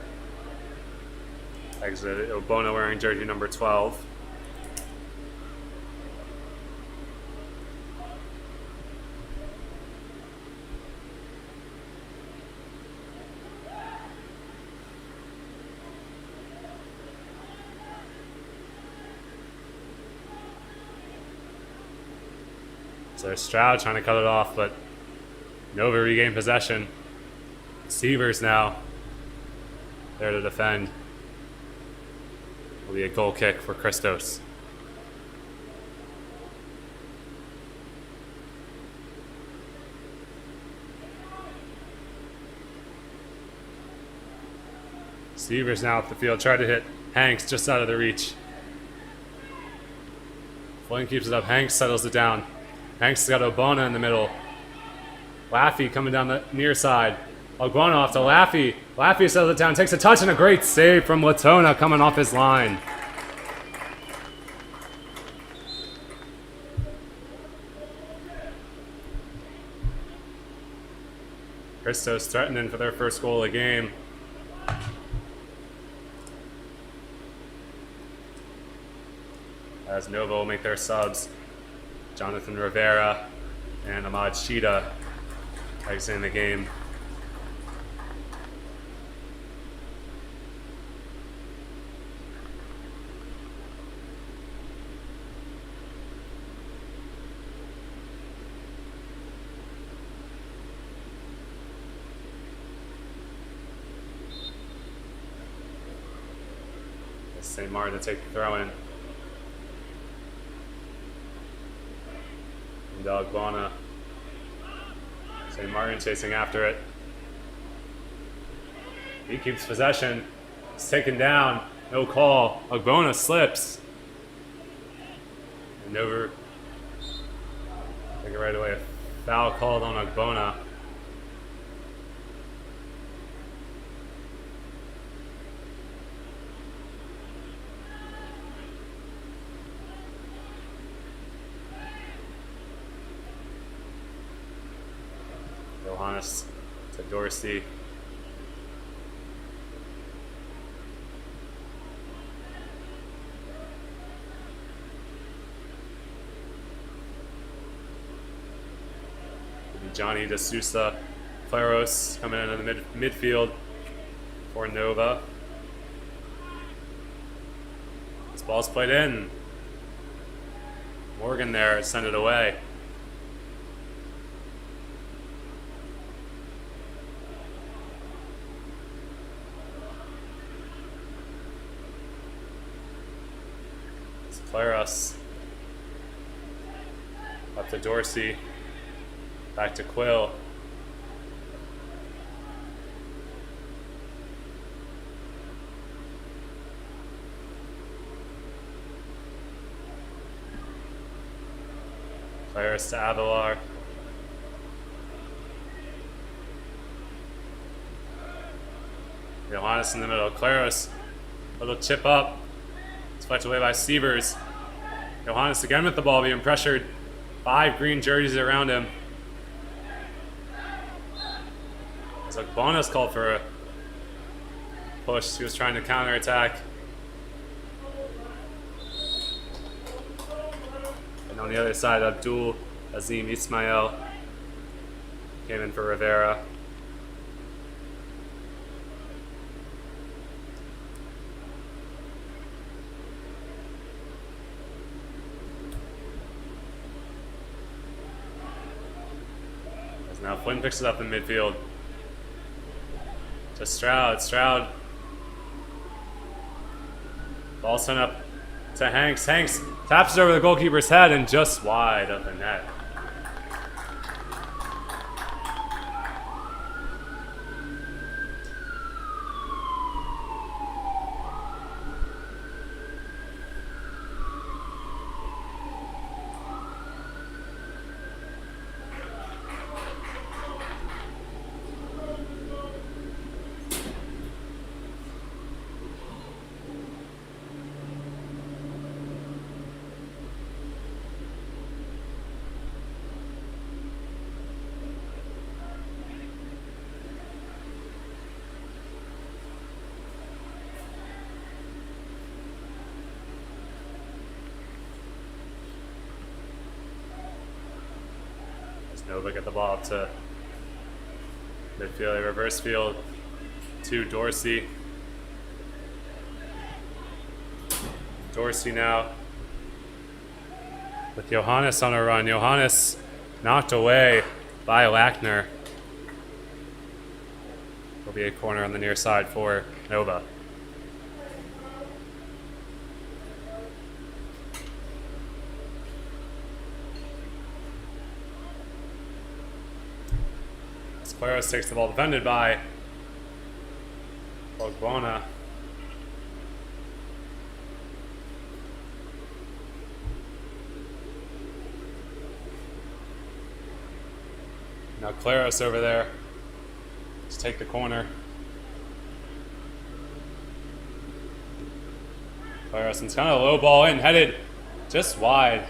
S1: exited. Ogbonna wearing jersey number 12. So there's Stroud trying to cut it off, but Nova regained possession. Sievers now there to defend. Will be a goal kick for Christos. Sievers now up the field, tried to hit Hanks just out of the reach. Flynn keeps it up, Hanks settles it down. Hanks has got Ogbonna in the middle. Laffy coming down the near side. Ogbonna off to Laffy. Laffy settles it down, takes a touch, and a great save from Latona coming off his line. Christos threatening for their first goal of the game. As Nova will make their subs. Jonathan Rivera and Ahmad Sheeta exiting the game. St. Martin to take the throw in. And Ogbonna. St. Martin chasing after it. He keeps possession. It's taken down. No call. Ogbonna slips. And over. Take it right away. A foul called on Ogbonna. Johannes to Dorsey. Johnny D'Souza. Claros coming into the midfield for Nova. This ball's played in. Morgan there, send it away. It's Claros. Up to Dorsey. Back to Quill. Claros to Avalar. Johannes in the middle. Claros, little chip up. It's fetched away by Sievers. Johannes again with the ball, being pressured. 5 green jerseys around him. As Ogbonna's called for a push, he was trying to counterattack. And on the other side, Abdul Azim Ismail came in for Rivera. As now Flynn picks it up in midfield. To Stroud. Stroud. Ball sent up to Hanks. Hanks taps it over the goalkeeper's head and just wide of the net. Nova get the ball up to midfield, reverse field to Dorsey. Dorsey now with Johannes on a run. Johannes knocked away by Lackner. Will be a corner on the near side for Nova. Claros takes the ball, defended by Ogbonna. Now Claros over there. Let's take the corner. Claros, and it's kind of a low ball in, headed just wide.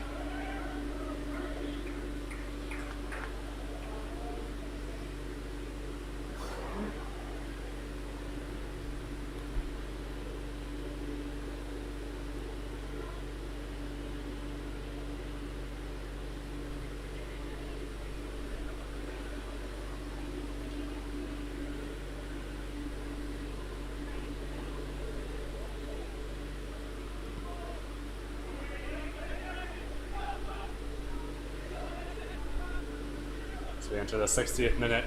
S1: We enter the 60th minute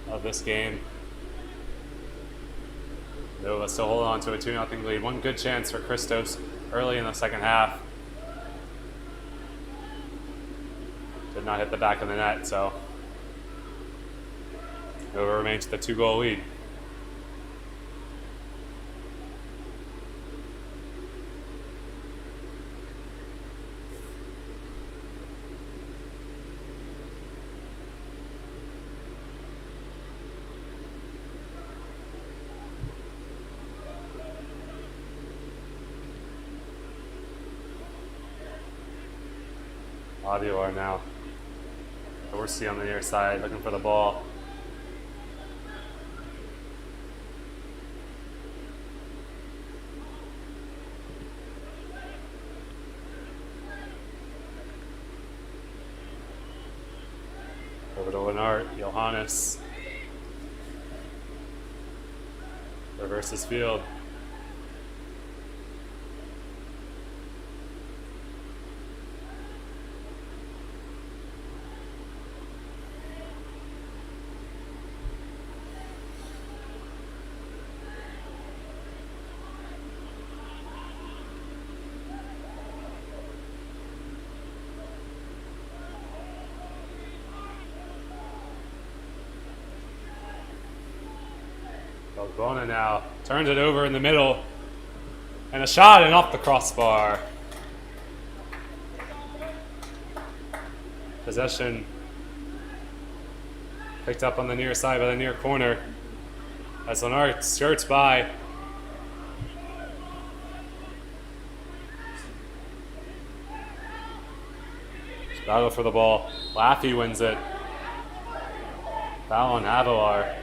S1: of this game. Nova still hold on to a 2-0 lead. One good chance for Christos early in the second half. Did not hit the back of the net, so Nova remains with a 2-goal lead. Avilar now. Dorsey on the near side, looking for the ball. Over to Lennart, Johannes. Reverses field. Bona now turns it over in the middle, and a shot and off the crossbar. Possession picked up on the near side by the near corner as Lennart skirts by. Battle for the ball. Laffey wins it. Foul on Avilar.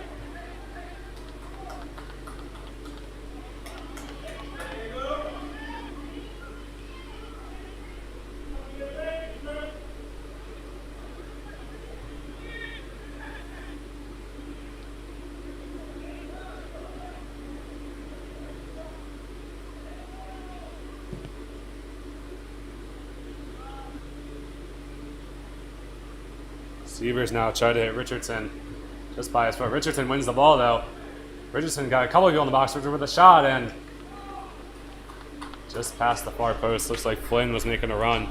S1: Severs now try to hit Richardson just by his foot. Richardson wins the ball though. Richardson got a couple of people in the box with a shot and just past the far post. Looks like Flynn was making a run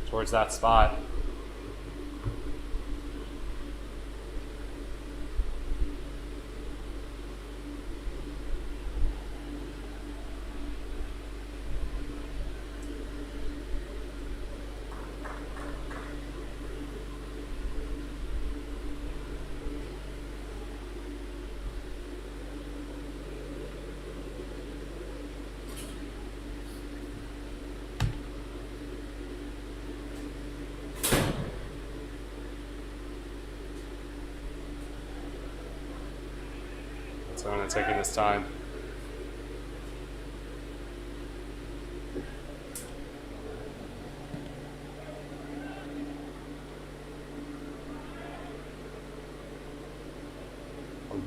S1: towards that spot. So I'm taking this time.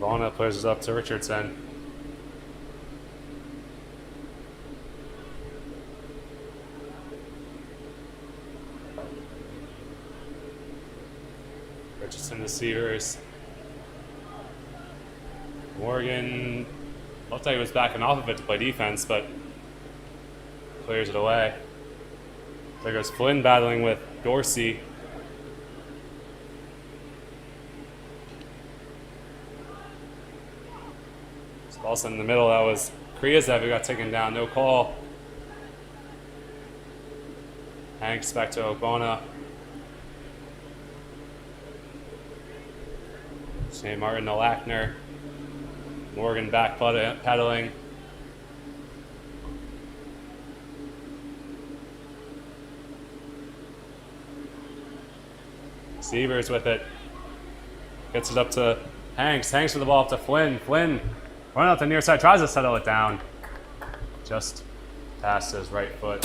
S1: Vona plays it up to Richardson. Richardson to Severs. Morgan looked like he was backing off of it to play defense, but clears it away. There goes Flynn battling with Dorsey. Also in the middle, that was Kriazev who got taken down, no call. Hanks back to Obona. St. Martin to Lackner. Morgan back pedaling. Severs with it. Gets it up to Hanks. Hanks with the ball up to Flynn. Flynn running out the near side, tries to settle it down. Just past his right foot.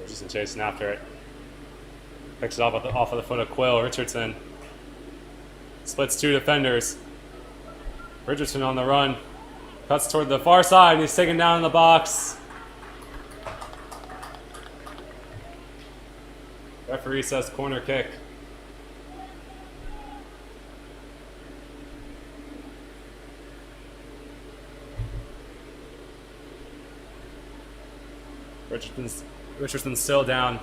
S1: Richardson chasing after it. Picks it off of the foot of Quill. Richardson splits two defenders. Richardson on the run. Cuts toward the far side. He's taken down in the box. Referee says corner kick. Richardson's still down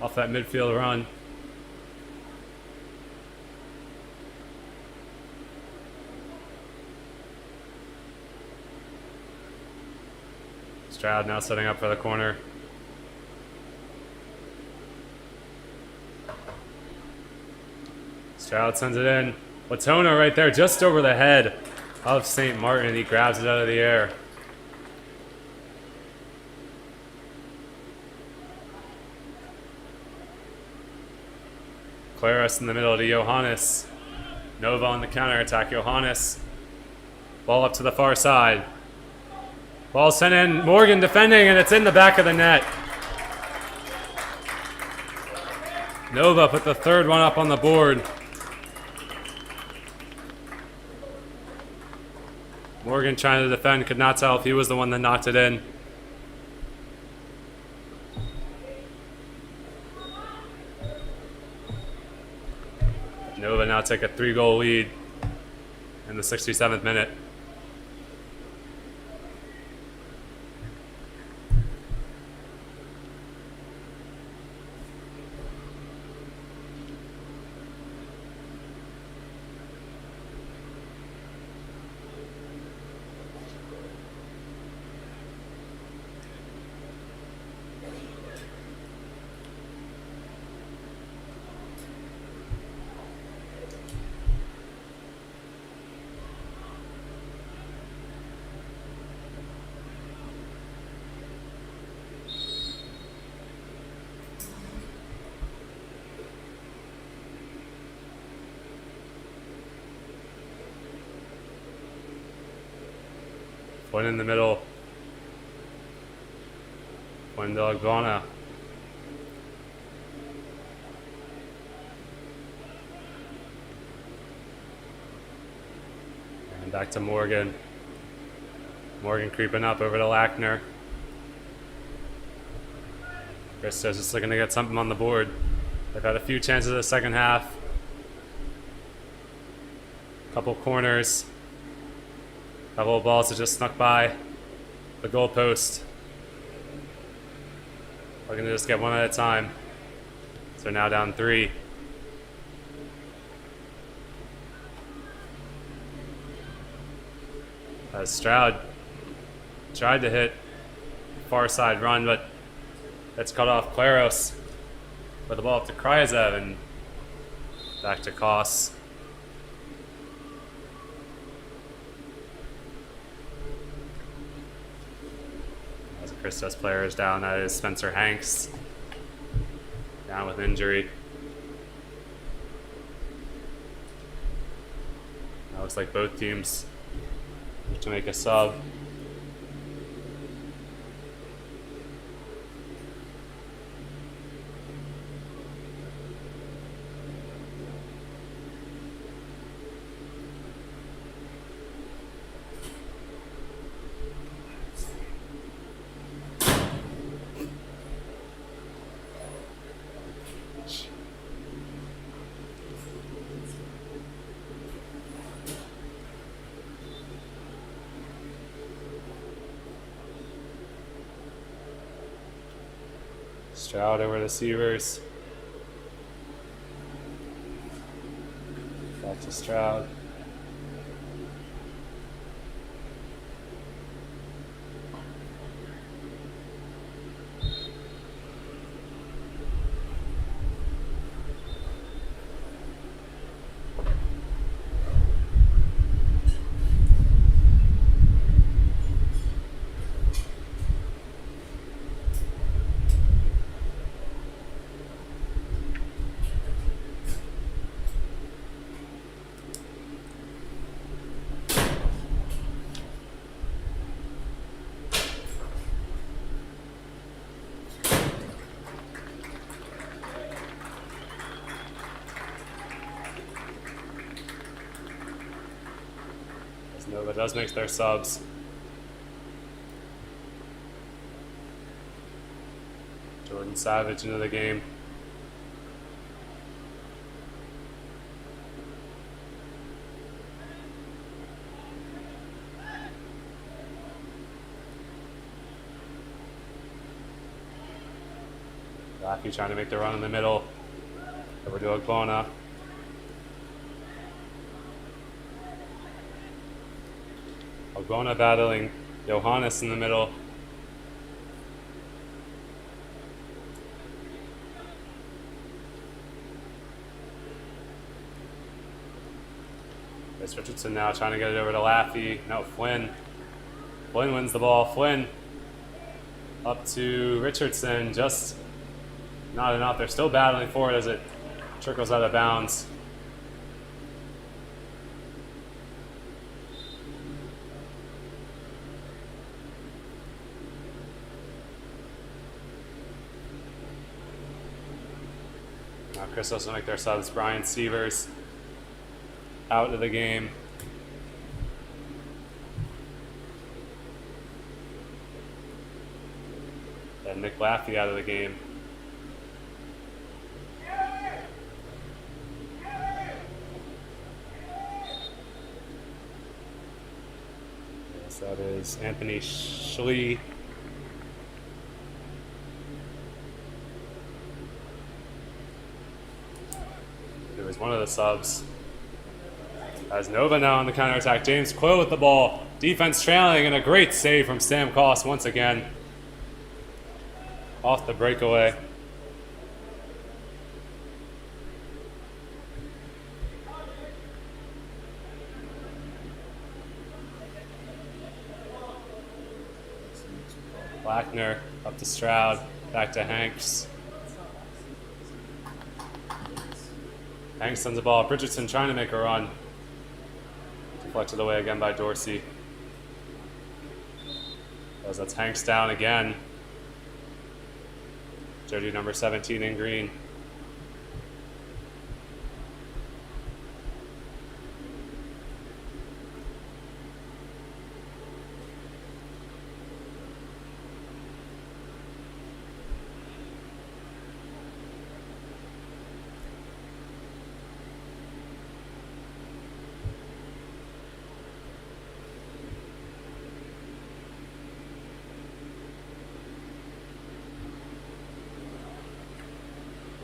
S1: off that midfield run. Stroud now setting up for the corner. Stroud sends it in. Latona right there just over the head of St. Martin. He grabs it out of the air. Claris in the middle to Johannes. Nova on the counterattack. Johannes. Ball up to the far side. Ball sent in. Morgan defending, and it's in the back of the net. Nova put the third one up on the board. Morgan trying to defend, could not tell if he was the one that knocked it in. Nova now take a 3-goal lead in the 67th minute. One in the middle. Wendell Gona. And back to Morgan. Morgan creeping up over to Lackner. Christos just looking to get something on the board. They've had a few chances in the second half. Couple corners. Couple of balls that just snuck by the goalpost. Looking to just get one at a time. So now down 3. As Stroud tried to hit far side run, but that's cut off. Claros with the ball up to Kryazev and back to Koss. Christos player is down. That is Spencer Hanks, down with injury. That looks like both teams need to make a sub. Stroud over to Sievers. Back to Stroud. does make their subs. Jordan Savage into the game. Laffy trying to make the run in the middle. Over to Ogbonna. Ogbonna battling Johannes in the middle. There's Richardson now trying to get it over to Laffy. No, Flynn. Flynn wins the ball. Flynn up to Richardson. Just not enough. They're still battling for it as it trickles out of bounds. Now Christos will make their subs. Brian Sievers out of the game. And Nick Laffy out of the game. Yes, that is Anthony Schlee. It was one of the subs. As Nova now on the counterattack. James Quill with the ball. Defense trailing, and a great save from Sam Koss once again. Off the breakaway. Blackner up to Stroud. Back to Hanks. Hanks sends the ball. Bridgerton trying to make a run. Deflected away again by Dorsey. As that's Hanks down again. Jersey number 17 in green.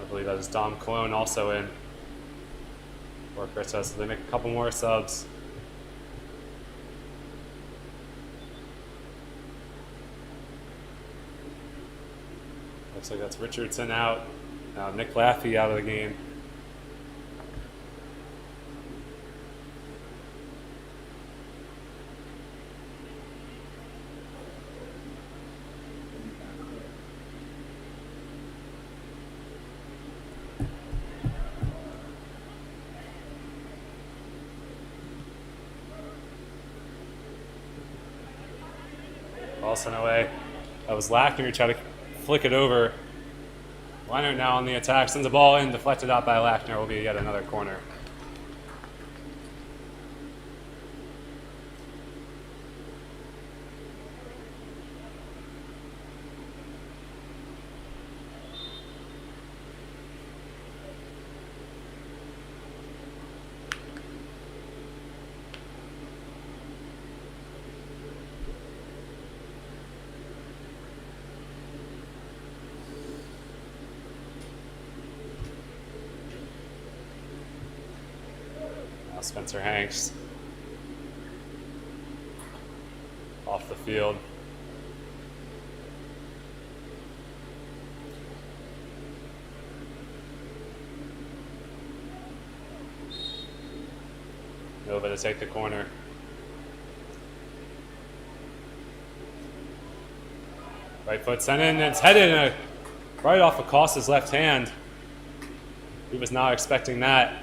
S1: I believe that is Dom Cologne also in for Christos, so they make a couple more subs. Looks like that's Richardson out. Now Nick Laffy out of the game. Sent away. That was Lackner who tried to flick it over. Leonard now on the attack, sends the ball in, deflected out by Lackner. Will be yet another corner. Spencer Hanks off the field. Nova to take the corner. Right foot sent in, and it's headed in right off of Costa's left hand. He was not expecting that.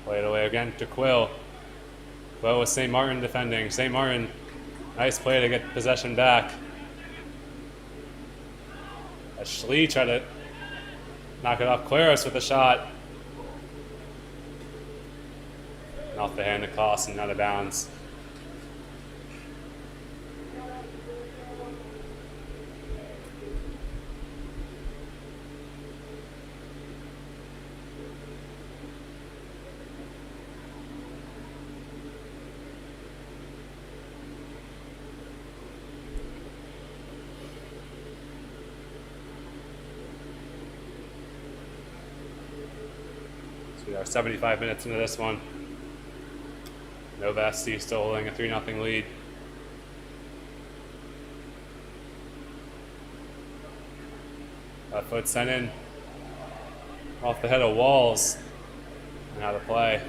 S1: Play it away again to Quill. Quill with St. Martin defending. St. Martin, nice play to get possession back. As Schlee tried to knock it off. Claros with a shot. Off the hand of Koss and out of bounds. So we are 75 minutes into this one. Nova FC still holding a 3-0 lead. That foot sent in off the head of Walls and out of play.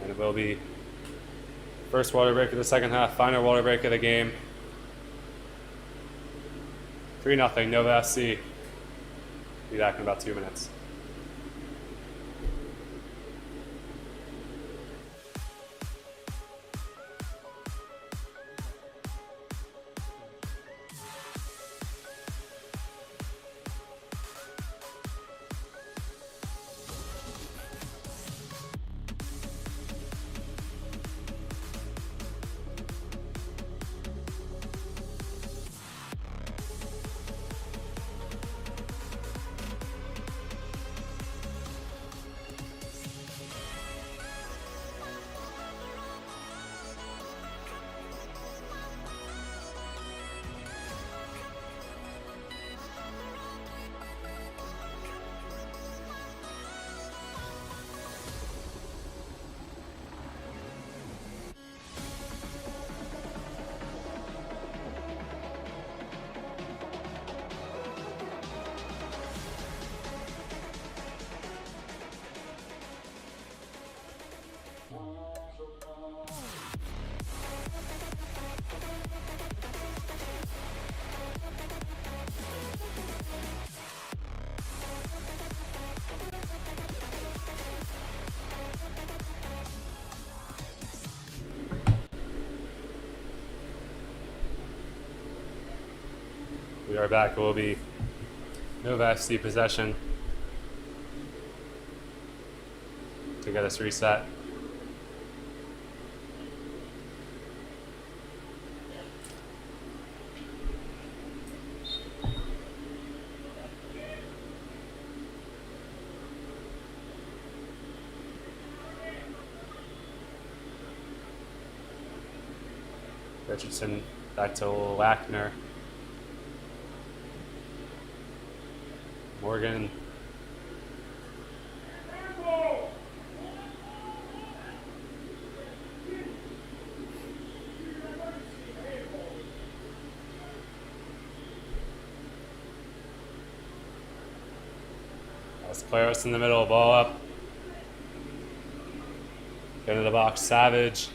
S1: And it will be first water break of the second half, final water break of the game. 3-0 Nova FC. Be back in about 2 minutes. We are back. It will be Nova FC possession to get us reset. Richardson back to Lackner. Morgan. That's Claros in the middle, ball up. Go to the box, Savage.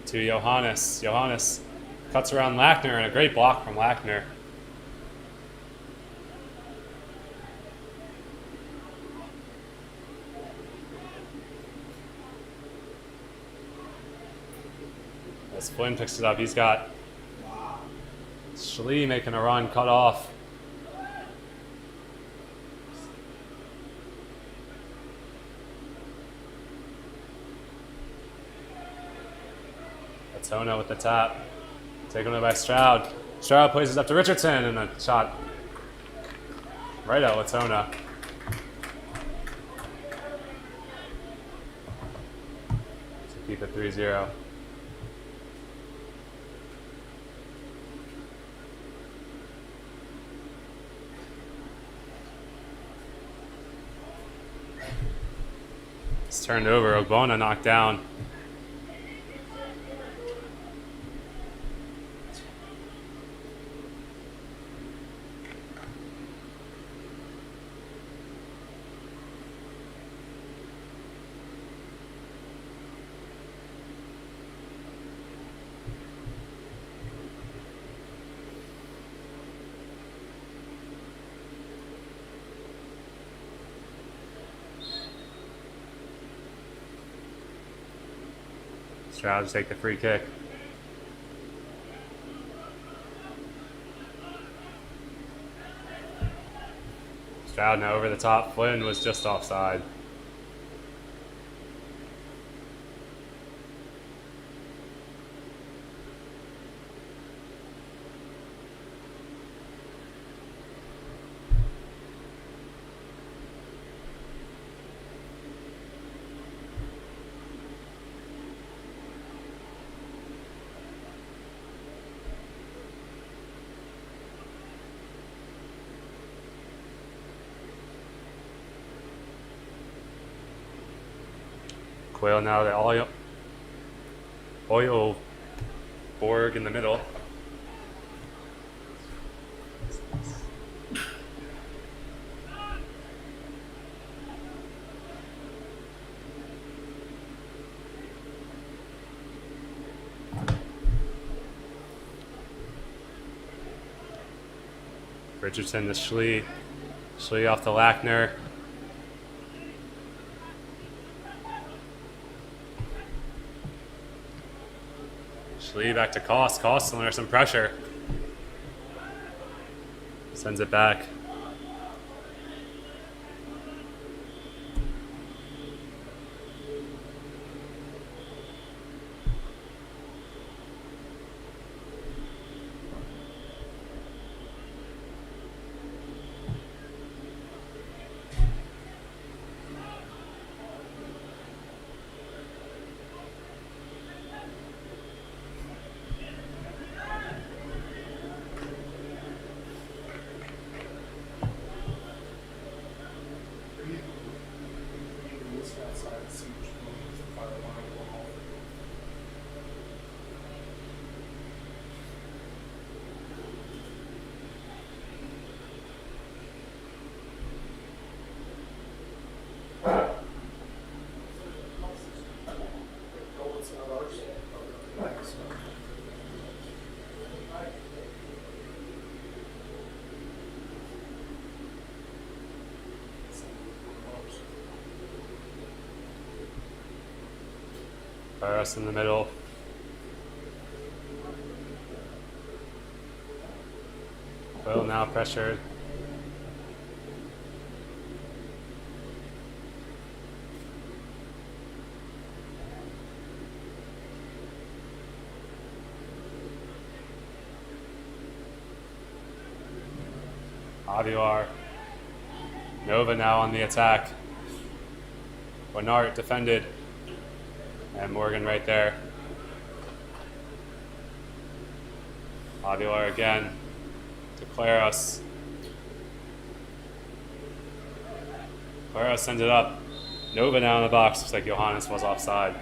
S1: To Johannes. Johannes cuts around Lackner, and a great block from Lackner. As Flynn picks it up, he's got Schlee making a run, cut off. Latona with the tap. Taken away by Stroud. Stroud plays it up to Richardson, and a shot right at Latona. To keep it 3-0. It's turned over. Ogbonna knocked down. Stroud to take the free kick. Stroud now over the top. Flynn was just offside. Quail now to Oil Borg in the middle. Richardson to Schlee. Schlee off to Lackner. Schlee back to Koss. Koss under some pressure. Sends it back. Us in the middle. Well, now pressured. Avilar. Nova now on the attack. Bernard defended. And Morgan right there. Avilar again to Claros. Claros sends it up. Nova now in the box. Looks like Johannes was offside.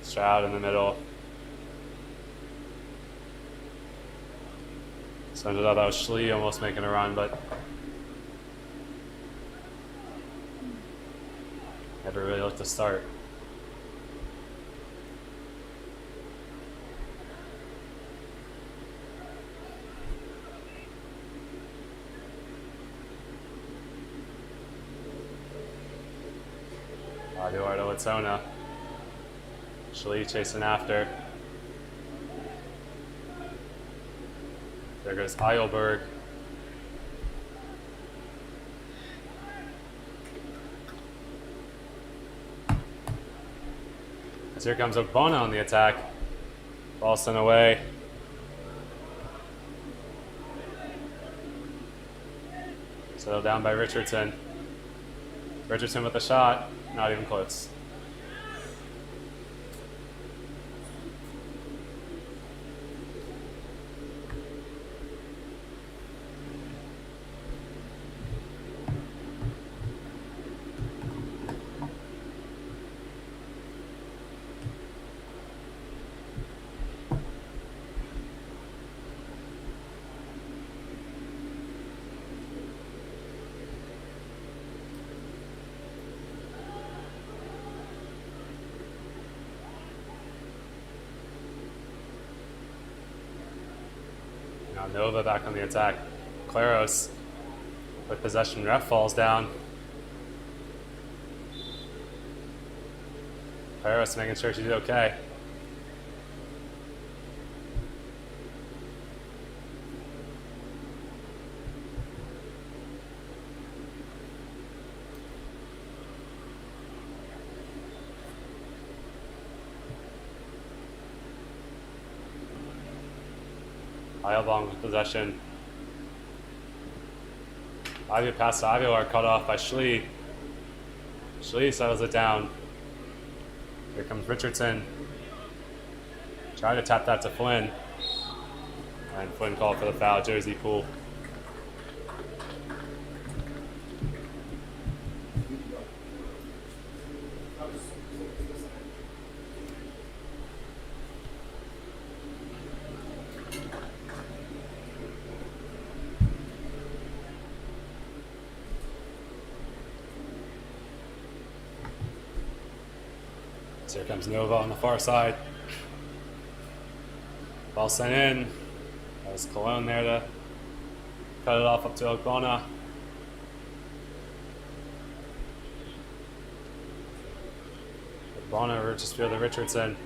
S1: Stroud in the middle. Send it up. That was Schlee almost making a run, but never really looked to start. Eduardo Atzona. Schlee chasing after. There goes Eilberg. As here comes Ogbonna on the attack. Ball sent away. Settled down by Richardson. Richardson with the shot, not even close. Nova back on the attack. Claros with possession. Ref falls down. Claros making sure she's okay. Heilbong with possession. Ivy pass to Aguilar, cut off by Schlee. Schlee settles it down. Here comes Richardson. Trying to tap that to Flynn. And Flynn called for the foul, Josie Poole. So here comes Nova on the far side. Ball sent in. That was Cologne there to cut it off up to Ogbonna. Ogbonna just fielded to Richardson.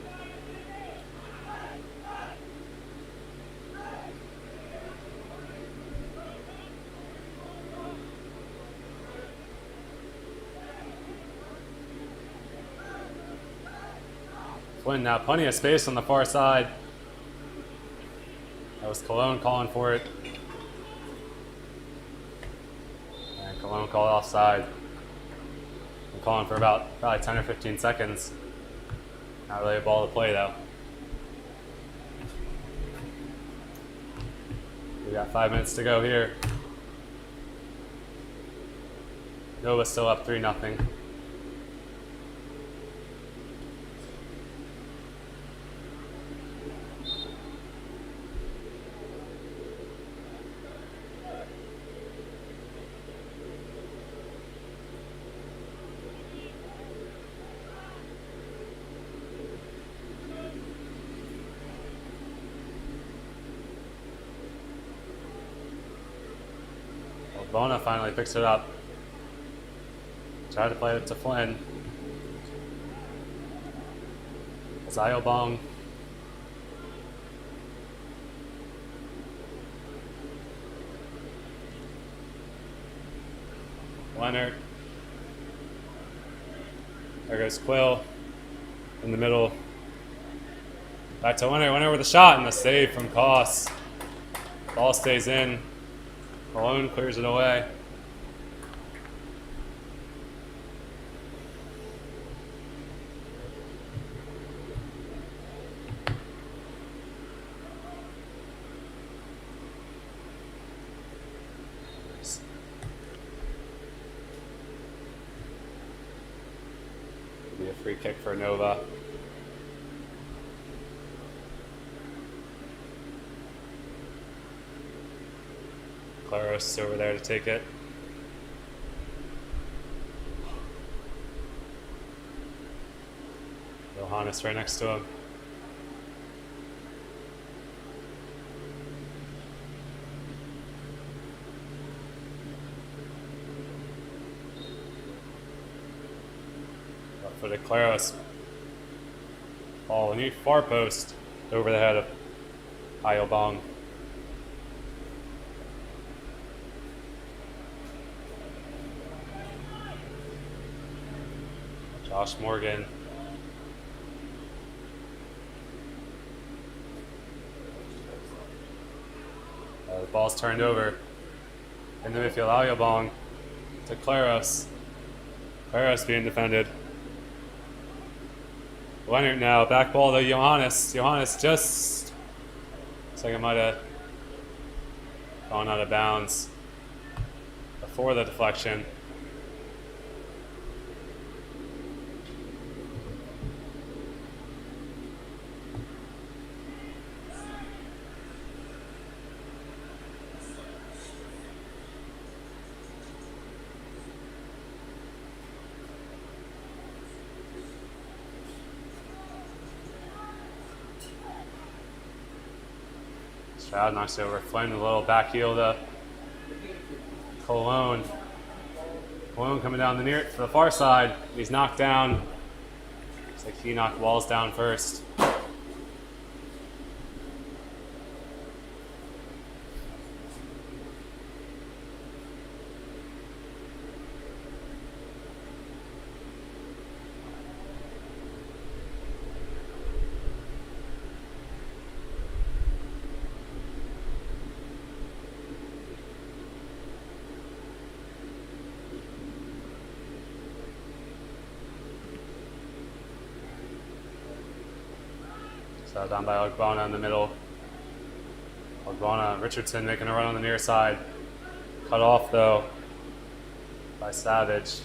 S1: Flynn now, plenty of space on the far side. That was Cologne calling for it. And Cologne called offside. I'm calling for about probably 10 or 15 seconds. Not really a ball to play though. We got 5 minutes to go here. Nova's still up 3-0. Bona finally picks it up. Tried to play it to Flynn. Zayobong. Leonard. There goes Quill in the middle. Back to Leonard. Leonard with a shot and a save from Koss. Ball stays in. Malone clears it away. Be a free kick for Nova. Claros over there to take it. Johannes right next to him. Left footed Claros. Ball in the far post over the head of Ayobong. Josh Morgan. The ball's turned over. In the midfield, Ayobong to Claros. Claros being defended. Leonard now, back ball to Johannes. Johannes just looks like it might have gone out of bounds before the deflection. Stroud knocks it over Flynn, a little back heel to Cologne. Cologne coming down to the far side. He's knocked down. Looks like he knocked Walls down first. So down by Ogbonna in the middle. Ogbonna, Richardson making a run on the near side. Cut off though by Savage.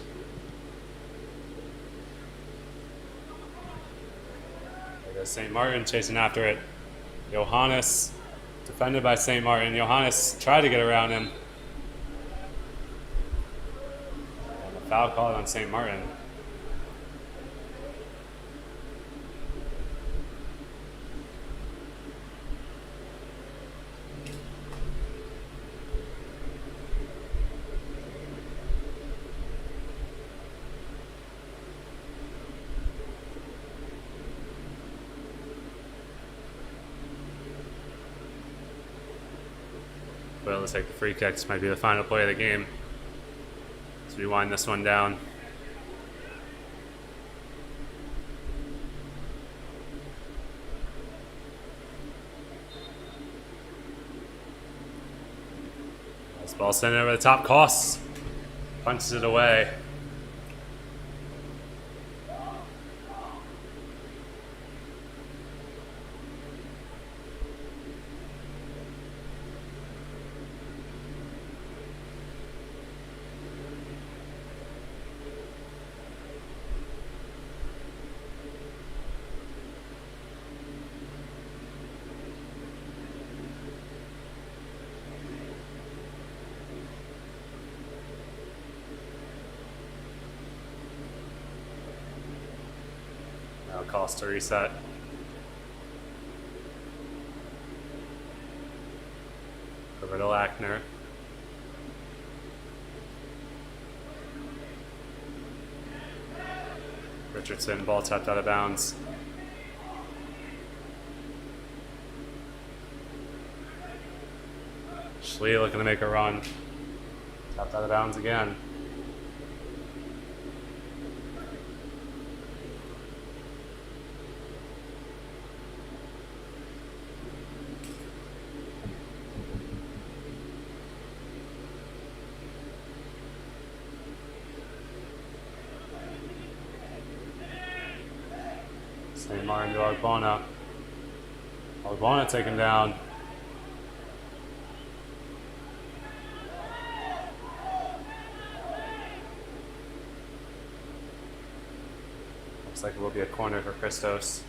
S1: There goes St. Martin chasing after it. Johannes defended by St. Martin. Johannes tried to get around him. And a foul called on St. Martin. Well, let's take the free kick. This might be the final play of the game. Let's rewind this one down. This ball sent over the top. Costs. Punches it away. Cost to reset. Over to Lackner. Richardson, ball tapped out of bounds. Schlee looking to make a run. Tapped out of bounds again. St. Martin to Ogbonna. Ogbonna taken down. Looks like it will be a corner for Christos.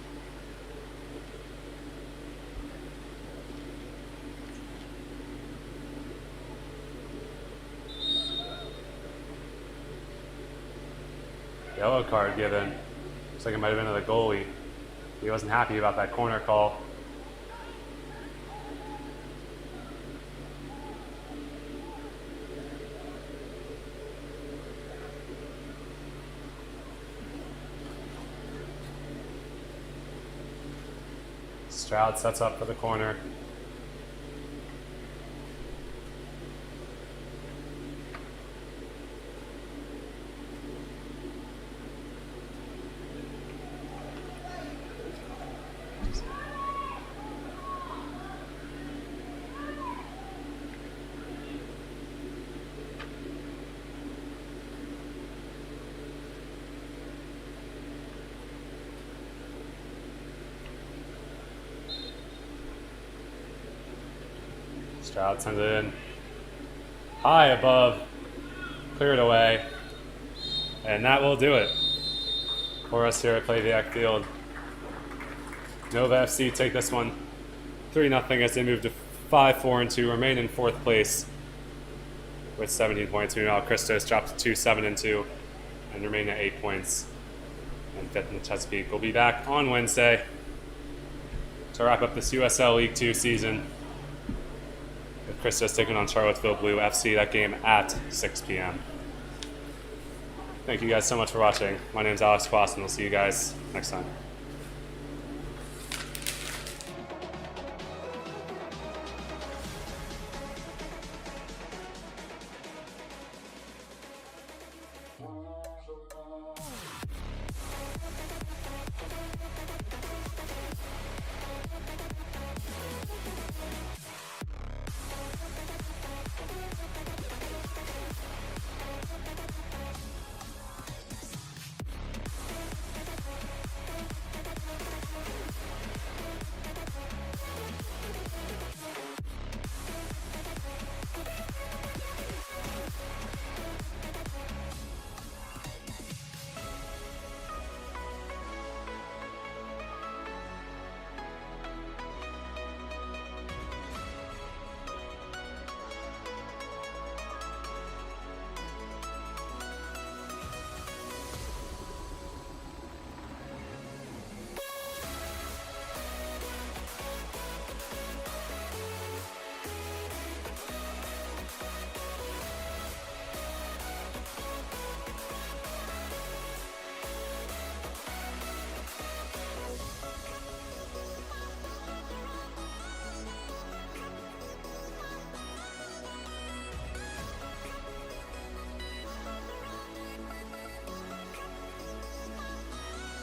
S1: Yellow card given. Looks like it might have been to the goalie. He wasn't happy about that corner call. Stroud sets up for the corner. Stroud sends it in high above, cleared away, and that will do it for us here at Plaviac Field. Nova FC take this one 3-0 as they move to 5-4-2, remain in fourth place with 17 points. Meanwhile, Christos drops to 2-7-2 and remain at 8 points and fifth in the Chesapeake. We'll be back on Wednesday to wrap up this USL League 2 season. with Christos taking on Charlottesville Blue FC. That game at 6 p.m. Thank you guys so much for watching. My name is Alex Quast, and we'll see you guys next time.